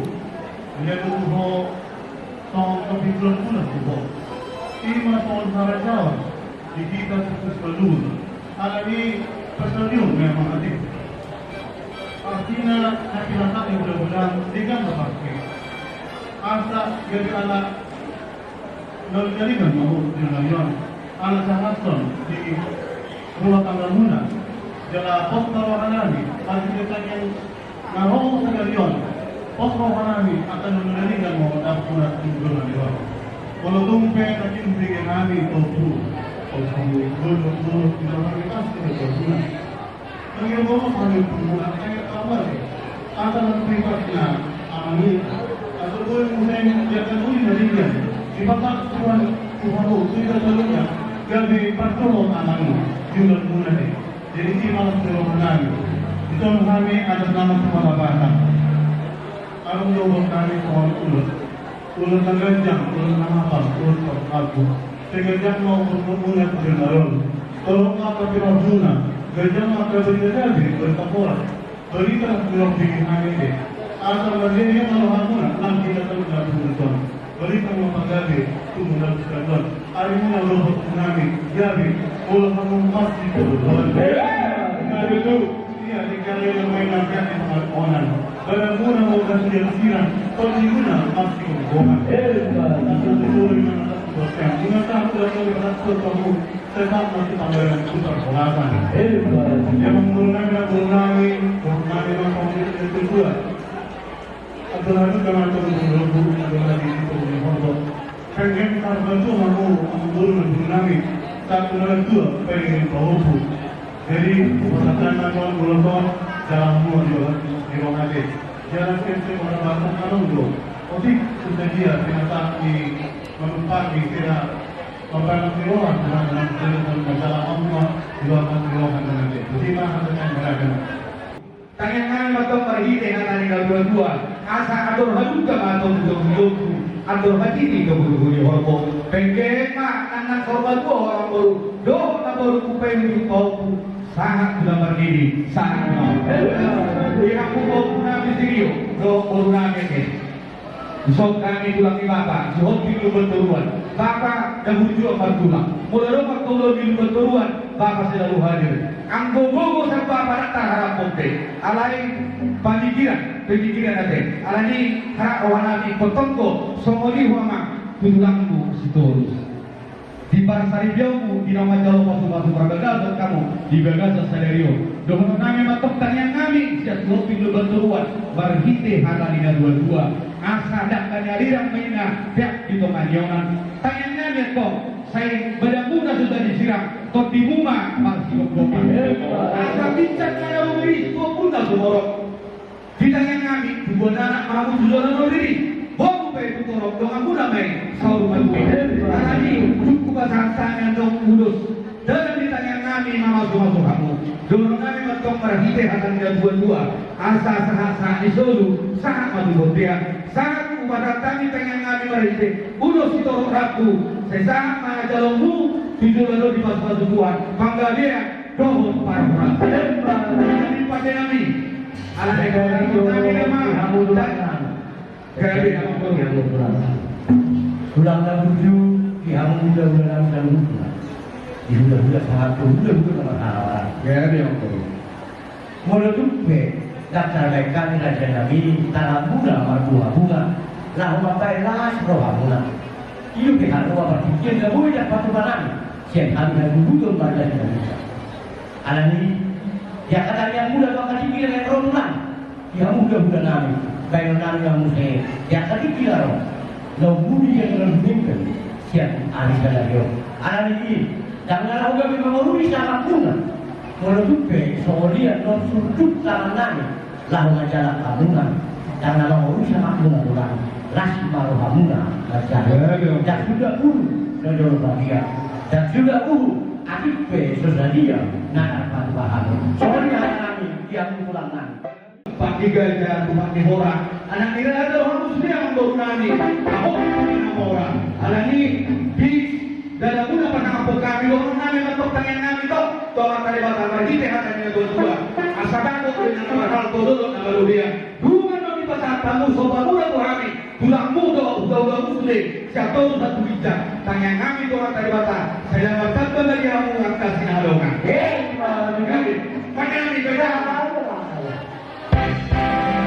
dia kumpul tahun lebih bulan kumpul ini tahun harapan di kita terus belum hal ini personil memang ada artinya akhirnya yang mudah-mudahan dengan berpakai asa jadi anak noljaringan mau dengan yon anak sangatson di rumah tangga muna jala pos tawahanami pasti kita yang ngaroh sekalian pos tawahanami akan noljaringan mau dapat surat dengan yon kalau tumpe tadi dengan kami topu kalau tidak pasti tidak yang bawa kami pemula saya awal antara privatnya amin atau boleh mungkin jangan boleh narinya di batas Tuhan sudah selalunya gabi pertolong amin jual mulai jadi di malam terlalu itu kami atas nama Tuhan Bapa kalau jauh kami soal ulut terganjang ulut nama apa ulut aku terganjang mau mulai berjalan tolong apa pirojuna Gajah maka berdiri bertaporan berikan pulang bikin hari asal berdiri kalau hamuna nanti kita tidak beruntung berikan maka gabe tunggu dalam sekalian hari ini Allah tsunami jadi kalau kamu pasti berdoa dari itu iya dikali yang main nanti akan onan bermula mau kasih siran kalau guna pasti berdoa asal betul dengan atas ingatlah terhadap kamu tetap masih tambahan putar pengalaman yang mengurangi komunitas yang kedua adalah dengan terlalu adalah di situ di pengen terbantu mengurangi satu dan dua pengen tahu jadi perasaan orang berlomba dalam juga di rumah dia jangan sampai orang bahasa kalau dulu otik sudah dia ternyata di menempati tidak Pembangunan keluar dengan masalah Allah dilakukan nanti. Bagaimana dengan mereka? Tangan matang pergi dengan tani dua asa atur haduka matang untuk atur hati di kebutuhan hormon. Pengen mak anak korban dua orang baru do tak baru kupai untuk kau sangat sudah berdiri sangat mau. Dia aku mau nabi sirio do baru nabi Sok kami tulang di bapak, sok bilu berteruan. Bapak dah hujur bertulang. Mulai rumah tulang bilu berteruan, bapak selalu hadir. Anggo-gogo sampai bapak datang harap ponte. Alai pemikiran ada. Alai harap wanati petonto, somoli huama, tulangmu sitorus. Di barsari biaumu, di nama jauh pasu-pasu peragaga kamu, di bagaza salerio. Dohono nami matok tanyang kami, siap sok bilu berteruan, barhite halalina dua-dua. Asa dak kanyarirang mainna pihak di tomanyonan tanyangnya kok saya badamuna sudah disiram kok di rumah masih gogokan asa bincang kaya rumiri kok pun tak borok bidangnya kami dua anak mahu sudah nuriri bomu pe tutorok dong aku namai saur madu ini cukup bahasa dong udus dan ditanya kami mama kamu. Dorong kami mentok merhite akan dua-dua. Asa sahat disolu saat madu dia. Saat umat kami pengen kami merhite. Ulo si torok raku. Sesaat mengajalmu tujuh lalu di pas-pas Tuhan. Bangga dia dohon para kami pada kami. Ala ekonomi kami lemah. Kami Ulang tahun tujuh, yang muda-muda dan muda. Budak-budak satu, budak-budak sama harapan. Ya, dia ngomong. Mula tupe, daftar mereka raja Nabi, tanah muda marbuah bunga. Lah mapai las roha bunga. Iyo pihak roha berpikir gak boleh dapat tumpahan. Siap kami dan budak baca Indonesia. Alani, ya kata yang muda bakal dipilih dengan romulan. Yang muda-muda nami, baik nami yang muslim. Ya kata dipilih roh. Lo budi yang terhubungkan siap ahli sanario. Alani jangan juga memang urus sama bunga. Kalau tupe soalnya non sudut tangan lah majalah kamungan. Jangan urus sama bunga orang. Ras malu kamungan. Dan sudah uru dodol bahagia. Dan sudah uru adik pe sesadia nak apa paham. Soalnya kami yang pulangan. Pak Gajah, Pak Nihora, anak kira ada orang muslim yang berunani. Aku orang. Anak ini bis dalam muda pernah apa kami orang nami mentok tangan kami toh. Toh kali bakal lagi teh hanya dua. Asal aku dengan hal todo nama lu dia. Dua nami pasal tamu sobat muda tu kami. Tulang muda udah muslim. Satu satu bijak. Tangan kami toh kali bakal. Saya berkata bagi kamu atas sinalongan. Mana ni beda apa? Thank you.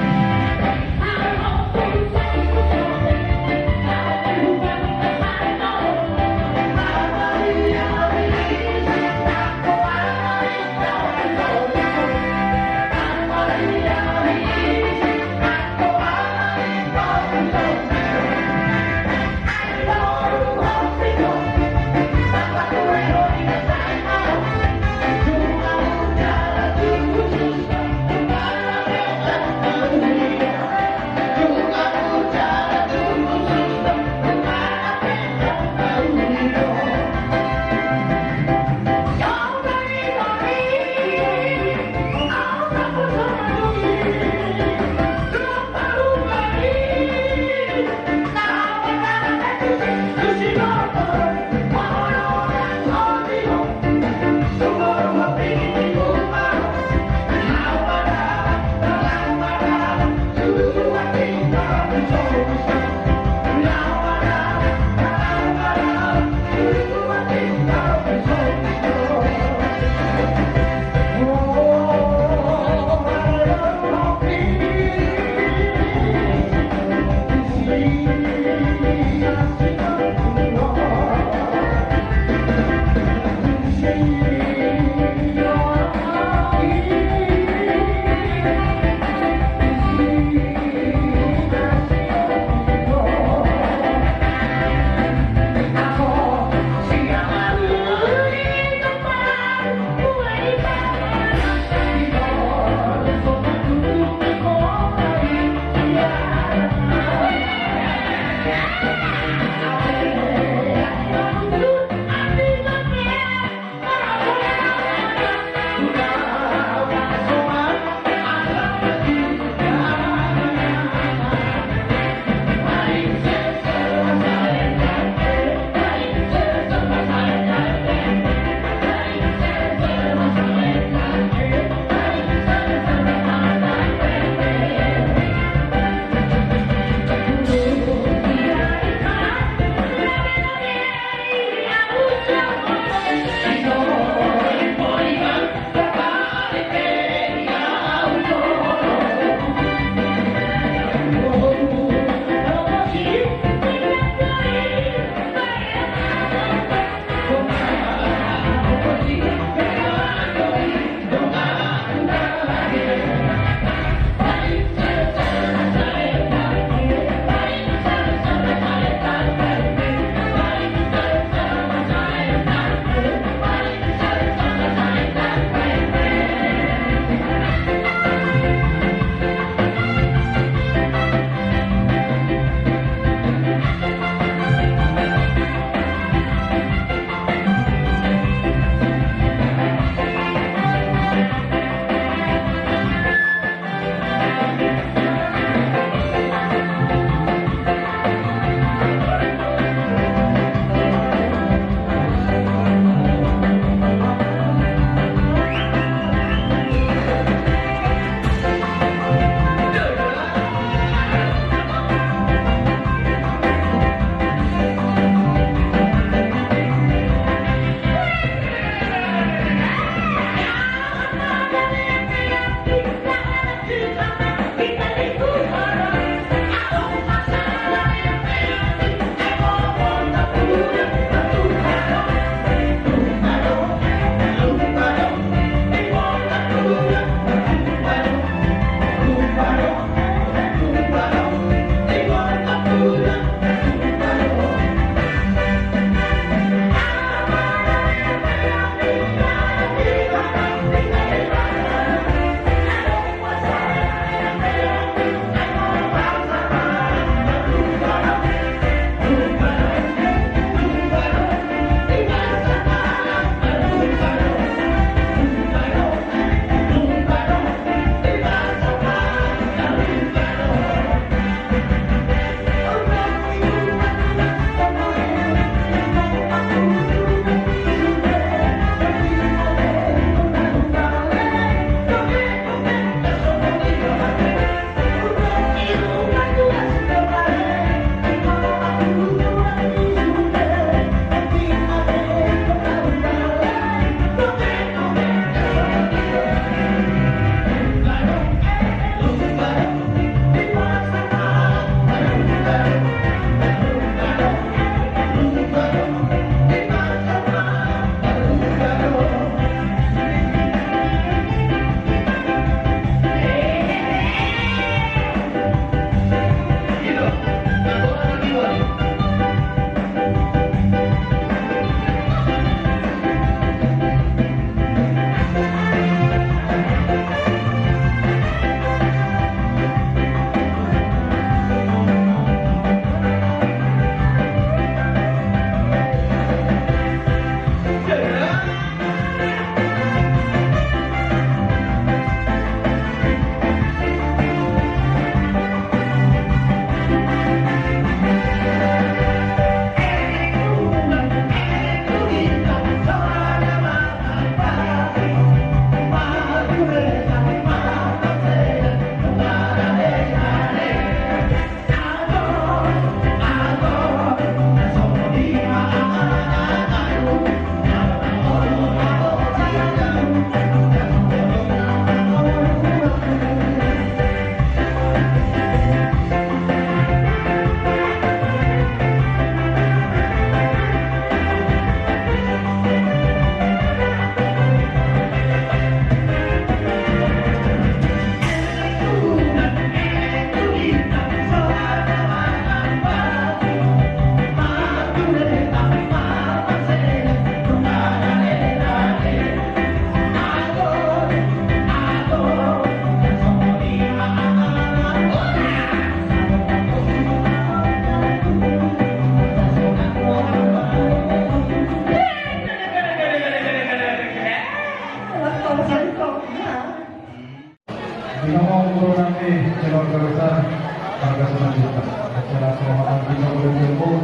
Binomo guru nanti keluarga besar warga selanjutnya acara penghormatan kita berkumpul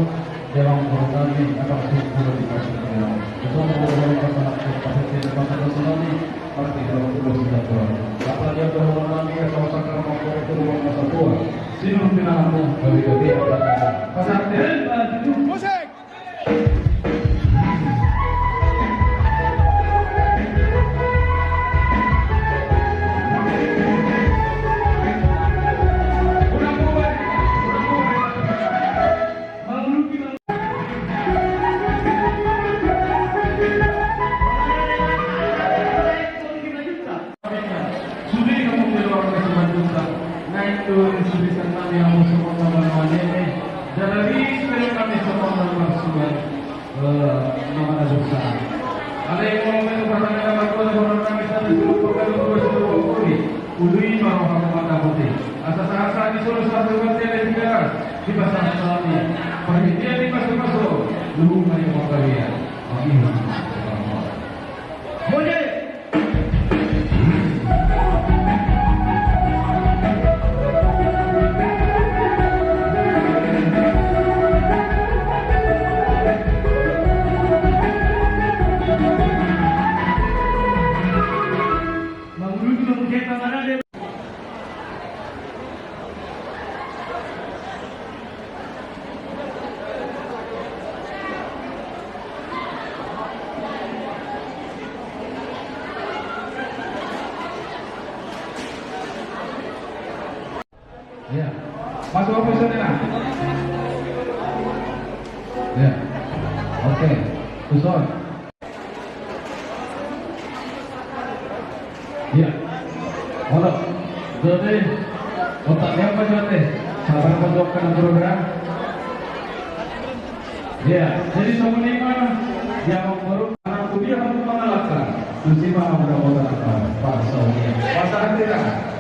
dalam guru nanti akan sudah dikasih kepada itu mengumpulkan pasangan pasien pasangan tsunami pasti dalam tubuh sudah tua. Apa dia berhormat nanti kawasan kampung itu rumah masa tua. Sini pinangmu bagi dia pasar itu musik. Ya, masuk apa saudara? Ya, oke, Suson. Ya, halo, jadi otaknya apa jadi? Sabar menjawabkan program. Ya, jadi sama lima yang baru anak kuliah harus mengalahkan. Musibah mudah-mudahan Pak Saudi. Pasar tidak.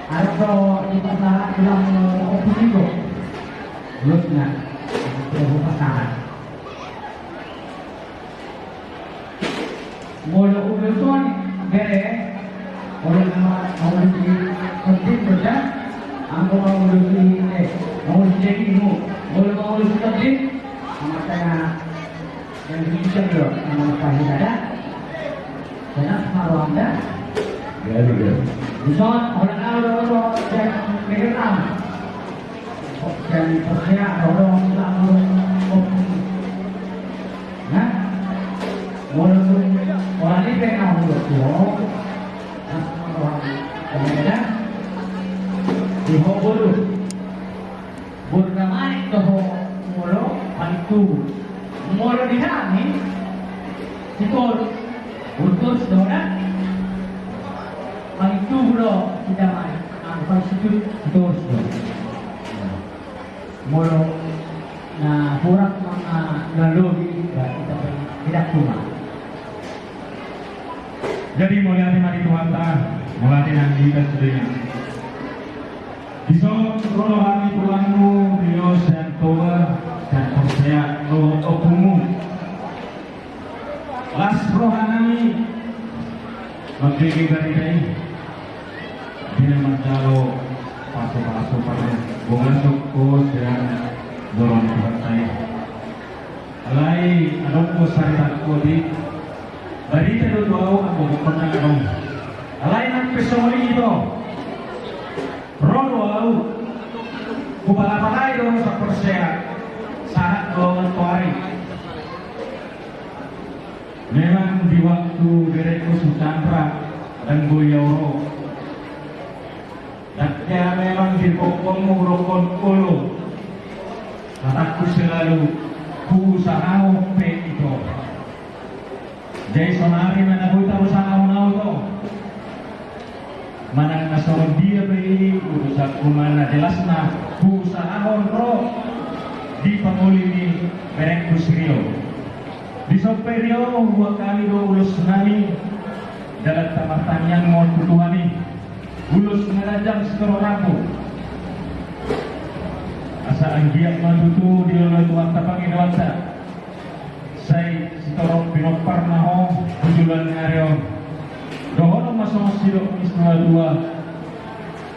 Atau di pasar bilang opini kok, lusnya, itu pasaran. Mula urusan bere, orang orang di penting kerja, angkut orang di orang jadi mu, mula orang seperti, amat saya yang bisa juga, amat saya ada, dan separuh anda. Misal orang yang mengenal dan percaya orang nah, walaupun orang ini kenal orang kemudian di Hobolu bernama itu Molo Palitu Molo di sana itu untuk saudara Paling itu bro, tidak main. Paling itu terus bro. Molo, na kurang mga lalogi, tidak cuma. Jadi mulai mari Tuhan mulai nanti kita sudah. Bisa rohani Tuhanmu, Dios dan Tuhan dan percaya lo okumu. Las rohani, magiging ganitay. Pinamantalo paso-paso pa rin bumasok ko silang dorong patay alay anong ko sa ko di Barita do ako pagkakataon. Alay ng pesomoli ito. Rono au. Kupalapalay doon sa Korsea. Saat doon tuari. Memang di waktu Gereko Suchandra dan Goyoro, Daknya memang di pokokmu rokon kolo. Kataku selalu ku usaha pe itu. Jadi sonari mana ku tahu usaha to. Mana nasoro dia beri urusan kumana jelasna ku usaha ro di pangulini Berek Kusrio. Di Soperio 2 kali do ulus nami dalam tamatan yang mau kutuhani ulus ngarajang sekoro rapu asa anggiak madutu di lolo tuan tapang inawasa say sitorong pinopar naho tujulan ngareo dohono masong sidok istua dua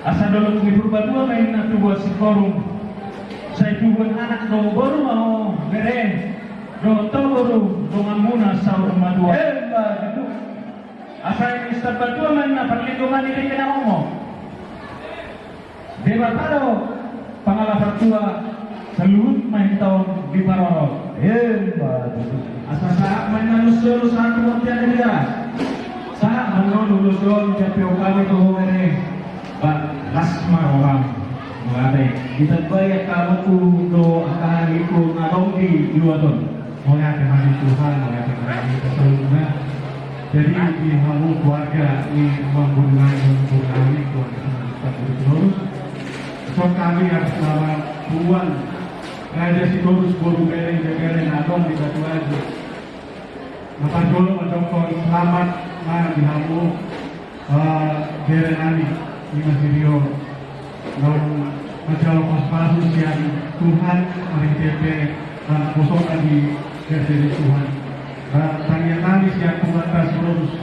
asa dolo ngibur badua main na tubuh sikorong say tubuh anak do baru mau beren do tawuru dengan muna saur madua gitu asal Ustaz Badua mana perlindungan diri kena ngomong dewa taro pengalaman tua seluruh main tahun di Paroro asal saat main manusia satu waktu ada dia saat menolak lulus jatuh kami tuh mere lasma orang mengadai kita bayar kamu tuh do akan itu ngadong di dua tahun mulai dengan Tuhan mulai dengan keseluruhannya. Jadi di hamu keluarga ini membunuhkan ini keluarga terus. So kami yang selama Tuhan raja si terus baru bereng nadong di batu aja. Maka dulu mencoba selamat di hamu berenani di Masirio. Non menjauh pas yang Tuhan menjadi kosong lagi dari Tuhan. Tanya nangis yang pembatas terus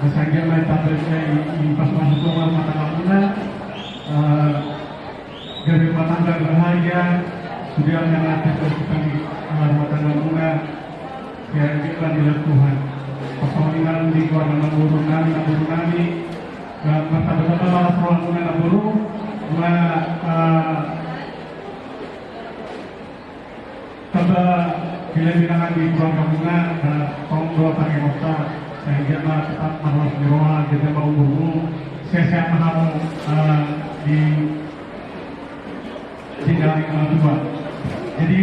Masangnya main tabletnya di pas masuk rumah tangga dari rumah tangga bahagia sudah melatih kami rumah tangga muna yang kita dilihat Tuhan persoalan di keluarga naburu nami mata-mata malah perlakuan naburu pada bilang di keluarga bunga tahun 2 pakai mota sehingga tetap harus di rumah kita mau umurmu saya mau di tinggal kedua jadi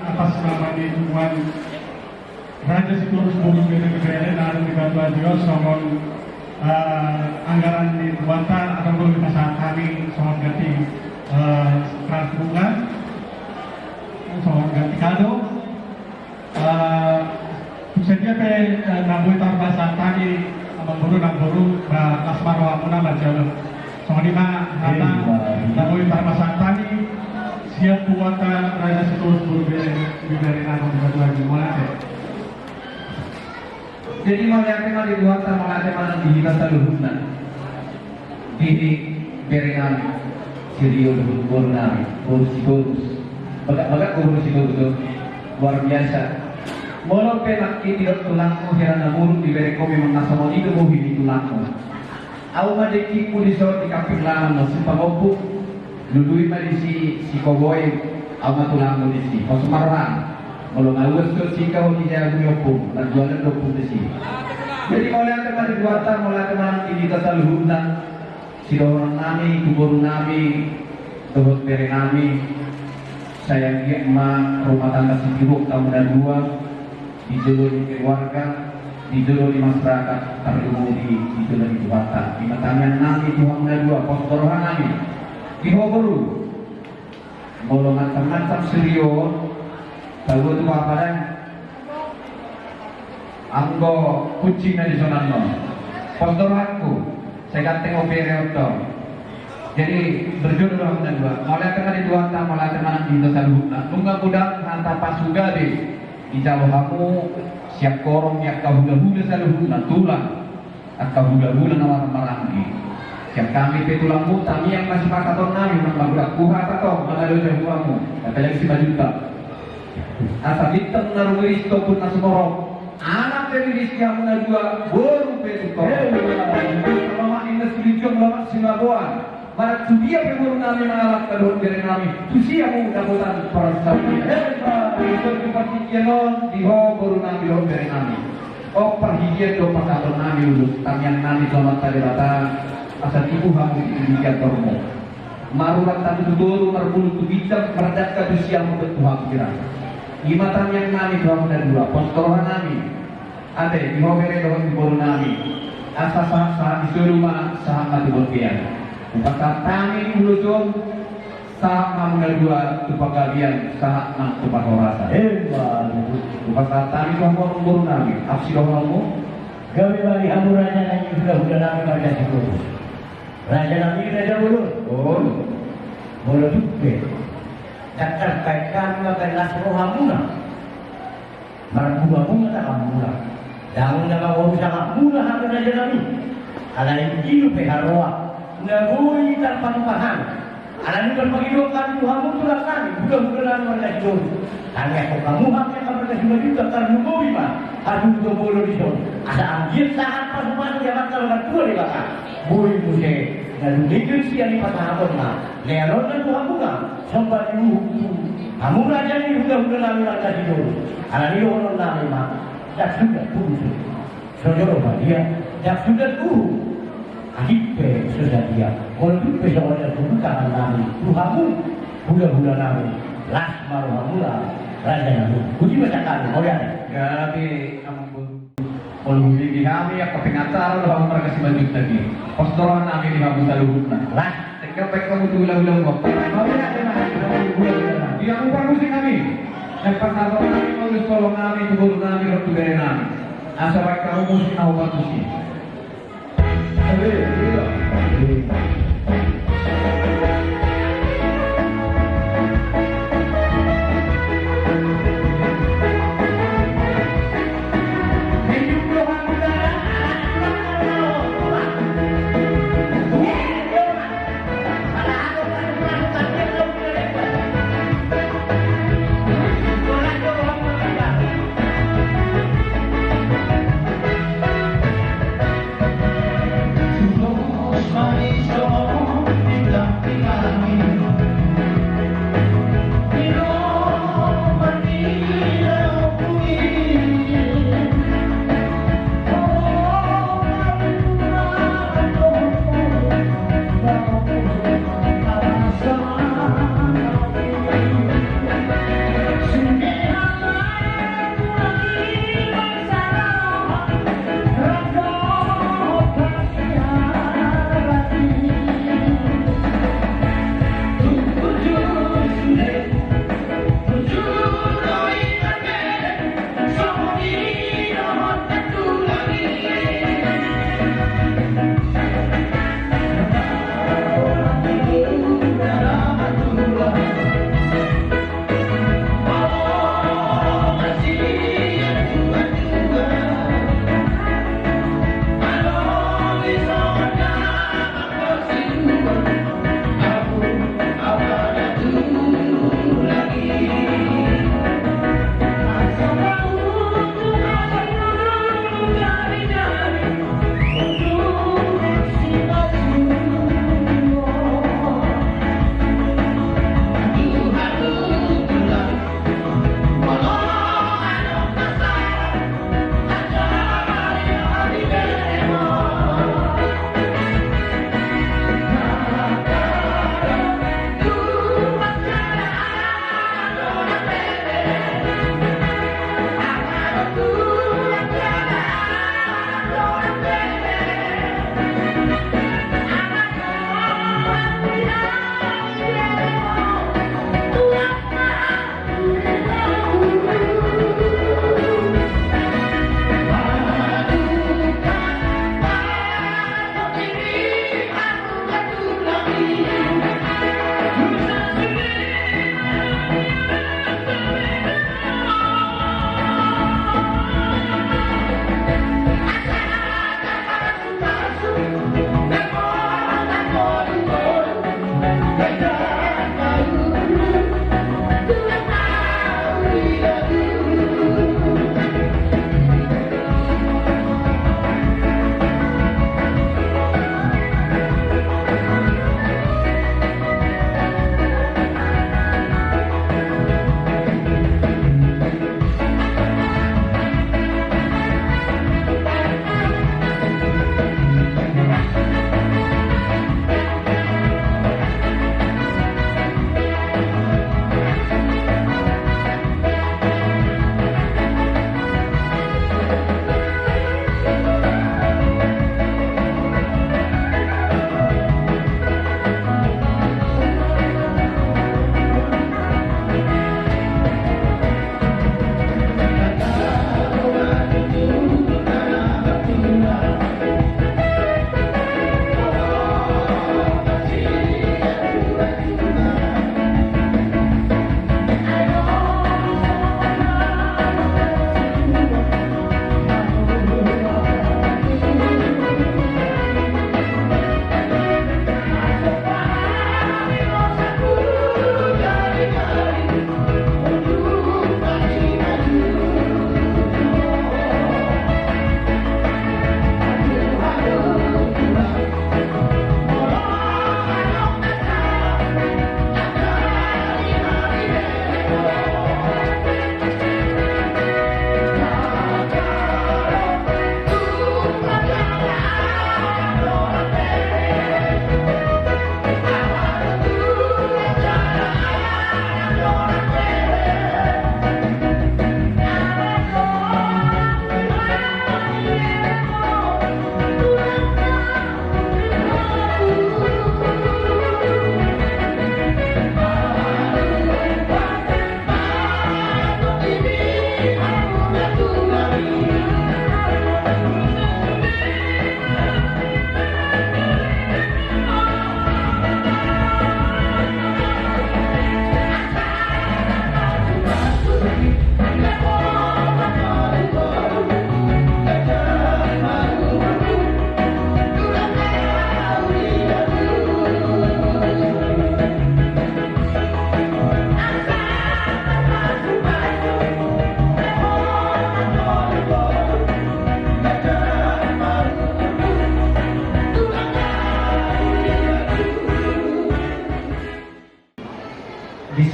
atas nama di Tuhan Raja Siturus Bumi Gede dan dibantu Dios somon anggaran di Buatan akan boleh pasang kami somon ganti bunga somon ganti kado Sedia pe nambui tarbasa tadi namburu lasmar wamuna bajalo. Soalnya nambui tarbasa tadi siap puasa Raja Siturus beri nama lagi mulai. Jadi mau lihat tema dibuat sama tema di bahasa luhurna di berengan sirio luhurna urus bagat urus itu luar biasa. Molo penak tidak tulangku hirana buruk di bereko memang nasamon itu buhi di tulangku. Au madeki ku di sorot di kaping laman no sumpah ngopuk dudui ma di si koboy au ma tulangku di si kau semarang molo ngalus tu si kau di jago nyopuk dan jualan dopuk di si. Jadi mau lihat teman di buatan mau lihat teman di kita luhunan si orang nami kubur nami dohot bere nami sayang dia ma rumah tangga si kiruk tahun dan 2 dijulur di keluarga, dijulur di masyarakat, terjulur di Tuhan. Di matanya nami Tuhan dua, postorohan nami. Di Hoboru, golongan macam serius, tahu itu apa dan anggo kucing di sana no. Postorohanku, saya kan tengok periode. Jadi berjudul Tuhan dua. Mulai tengah di Tuhan, mulai tengah di Tuhan. Tunggu budak hantar pasuga deh. Ijalo kamu siap korong yang kau hula-hula selalu tulang atau hula-hula nama marangi siap kami petulang mutami yang masih pakai tahun nami membagurak kuha atau mengalir jahuamu kata yang 5 juta asal bintang narumiri stopun nasemorong anak dari siang menadua baru petuko. Lama ini selidium lama Singapoan. Marat sudia pemurun kami mengalak kedua dari kami. Susia mau daputan para sahabat. Itu seperti kianon di ho baru kami dong dari kami. Oh perhijian do pasal kami dulu. Tamiang kami selamat tadi datang. Asal ibu kamu indikatormu. Marurat tadi dulu merbulu tu bijak meredak ke usia muda Tuhan kira. Imatan yang kami Tuhan dan dua. Postorohan kami. Ade di ho bere doang di baru kami. Asal saat disuruh mah saat mati berpian. Pasal kami ulujum saat mamunan dua tupagabian saat nang tupak rasa. Pasal kami kamu memburu nami. Apsi doangmu. Gawe bagi hamuranya yang sudah nami pada situ. Raja nami raja bulu. Oh, Bulu tuke. Cakar kaitan makan lasro hamuna. Marbuah tak hamuna. Daun nama baru sangat murah hamur raja nami. Ada yang hidup haroa. Nagui tanpa paham. Alam ini berpagidokkan Tuhanmu tulah kami. Bukan mereka hidup. Kami aku kamu haknya kamu mereka juga karena nugui mah. Aduh tu bolu di sana. Ada anjir sangat pas dia bakal bertua di belakang. Bui muse. Lalu dikir siang di patah abon mah. Leron dan Tuhanmu mah. Sampai dihukum. Kamu raja ini bukan mereka hidup. Alam ini orang nami mah. Jak sudah tuh. Sojoro dia. Jak sudah tuh. Ahipe sudah dia, kalau besok ada tuntutan kami, Tuhanmu, bulan kami, las maruhamula, raja kami, uji macam kami, mau ya? Gabi kalau di kami ya kepengatar kalau mereka si banyak lagi. Postorohan kami di kamu taluhut nah. Lah, tekap kamu tu ulang waktu. Mau ya ada dia upah musik kami. Yang pernah kami mau tolong kami, tunggu kami, waktu dari kami. Asal kamu musik mau bantu sih. Money, so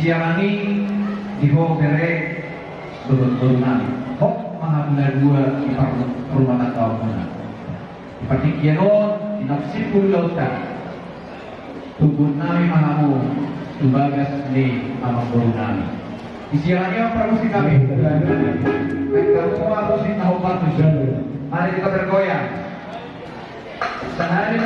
Isiarani diho bere beruntungan. Hok mahabuna dua di rumah tangga mana. Patikiron inaksipul lautan. Tubuh nami mahamu tubagas ni amang guru nami. Isiarani ang pramusi kami. Nagkarupa musik na hupat. Mari kita bergoyang. Sehari